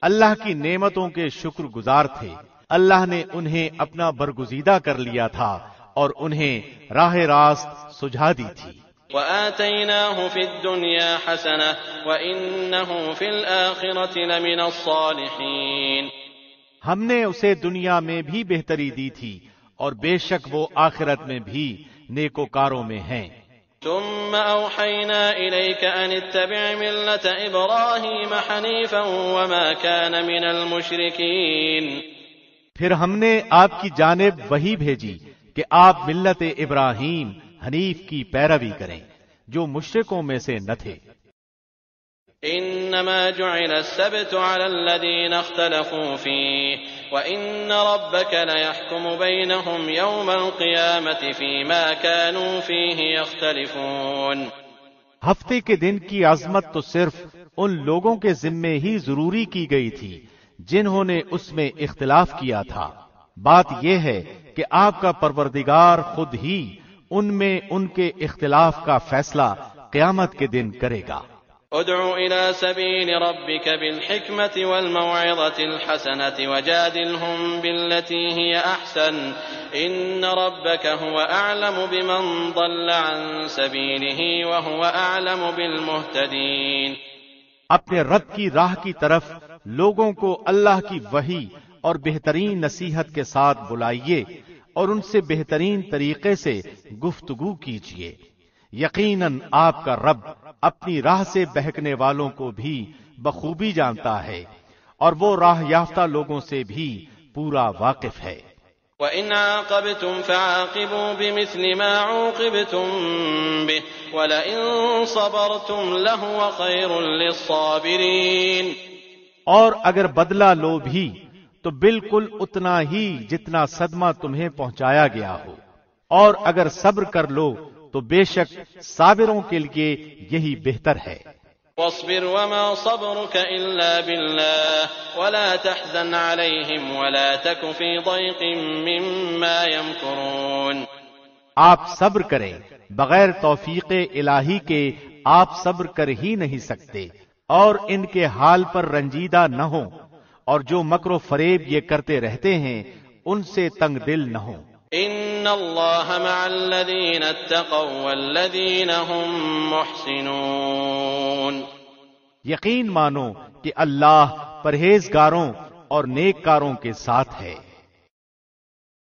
اللہ کی نعمتوں کے شکر گزار تھے، اللہ نے انہیں اپنا برگزیدہ کر لیا تھا اور انہیں راہ راست سجھا دی تھی۔ وآتیناہ فی الدنیا حسنہ وانہ فی الآخرۃ لمن الصالحین۔ ہم نے اسے دنیا میں بھی بہتری دی تھی اور بے شک وہ آخرت میں بھی نیکوکاروں میں ہیں۔ ثم اوحینا الیک ان اتبع ملۃ ابراہیم حنیفا وما کان من المشرکین۔ پھر ہم نے آپ کی جانب وحی بھیجی کہ آپ ملت ابراہیم حنیف کی پیروی کریں جو مشرکوں میں سے نہ تھے۔ انما جعل السبت على الذين اختلفوا فيه وان ربك ليحكم بينهم يوم القيامة فيما كانوا فيه يختلفون۔ ہفتے کے دن کی عظمت تو صرف ان لوگوں کے ذمے ہی ضروری کی گئی تھی جنہوں نے اس میں اختلاف کیا تھا۔ بات یہ ہے کہ آپ کا پروردگار خود ہی ان میں ان کے اختلاف کا فیصلہ قیامت کے دن کرے گا۔ ادع الى سبيل ربك بالحكمة والموعظة الحسنة وجادلهم بالتي هي احسن ان ربك هو اعلم بمن ضل عن سبيله وهو اعلم بالمهتدين۔ اپنے رب کی راہ کی طرف لوگوں کو اللہ کی وحی اور بہترین نصیحت کے ساتھ بلائیے اور ان سے بہترین طریقے سے گفتگو کیجیے۔ یقیناً آپ کا رب اپنی راہ سے بہکنے والوں کو بھی بخوبی جانتا ہے اور وہ راہ یافتہ لوگوں سے بھی پورا واقف ہے۔ وَإِنْ عَاقَبْتُمْ فَعَاقِبُوا بِمِثْلِ مَا عُوقِبْتُمْ بِهِ وَلَئِن صَبَرْتُمْ لَهُوَ خَيْرٌ لِّلصَّابِرِينَ، اور اگر بدلہ لو بھی تو بالکل اتنا ہی جتنا صدمہ تمہیں پہنچایا گیا ہو، اور اگر صبر کر لو تو بے شک صابروں کے لیے یہی بہتر ہے۔ واصبر وما صبرك إلا بالله ولا تحزن عليهم ولا تك في ضيق مما يمكرون۔ آپ صبر کریں، بغیر توفیق الہی کے آپ صبر کر ہی نہیں سکتے، اور ان کے حال پر رنجیدہ نہ ہوں، اور جو مکر و فریب یہ کرتے رہتے ہیں ان سے تنگ دل نہ ہوں۔ ان اللہ مع الذین اتقوا والذین هم محسنون، یقین مانو کہ اللہ پرہیزگاروں اور نیک کاروں کے ساتھ ہے۔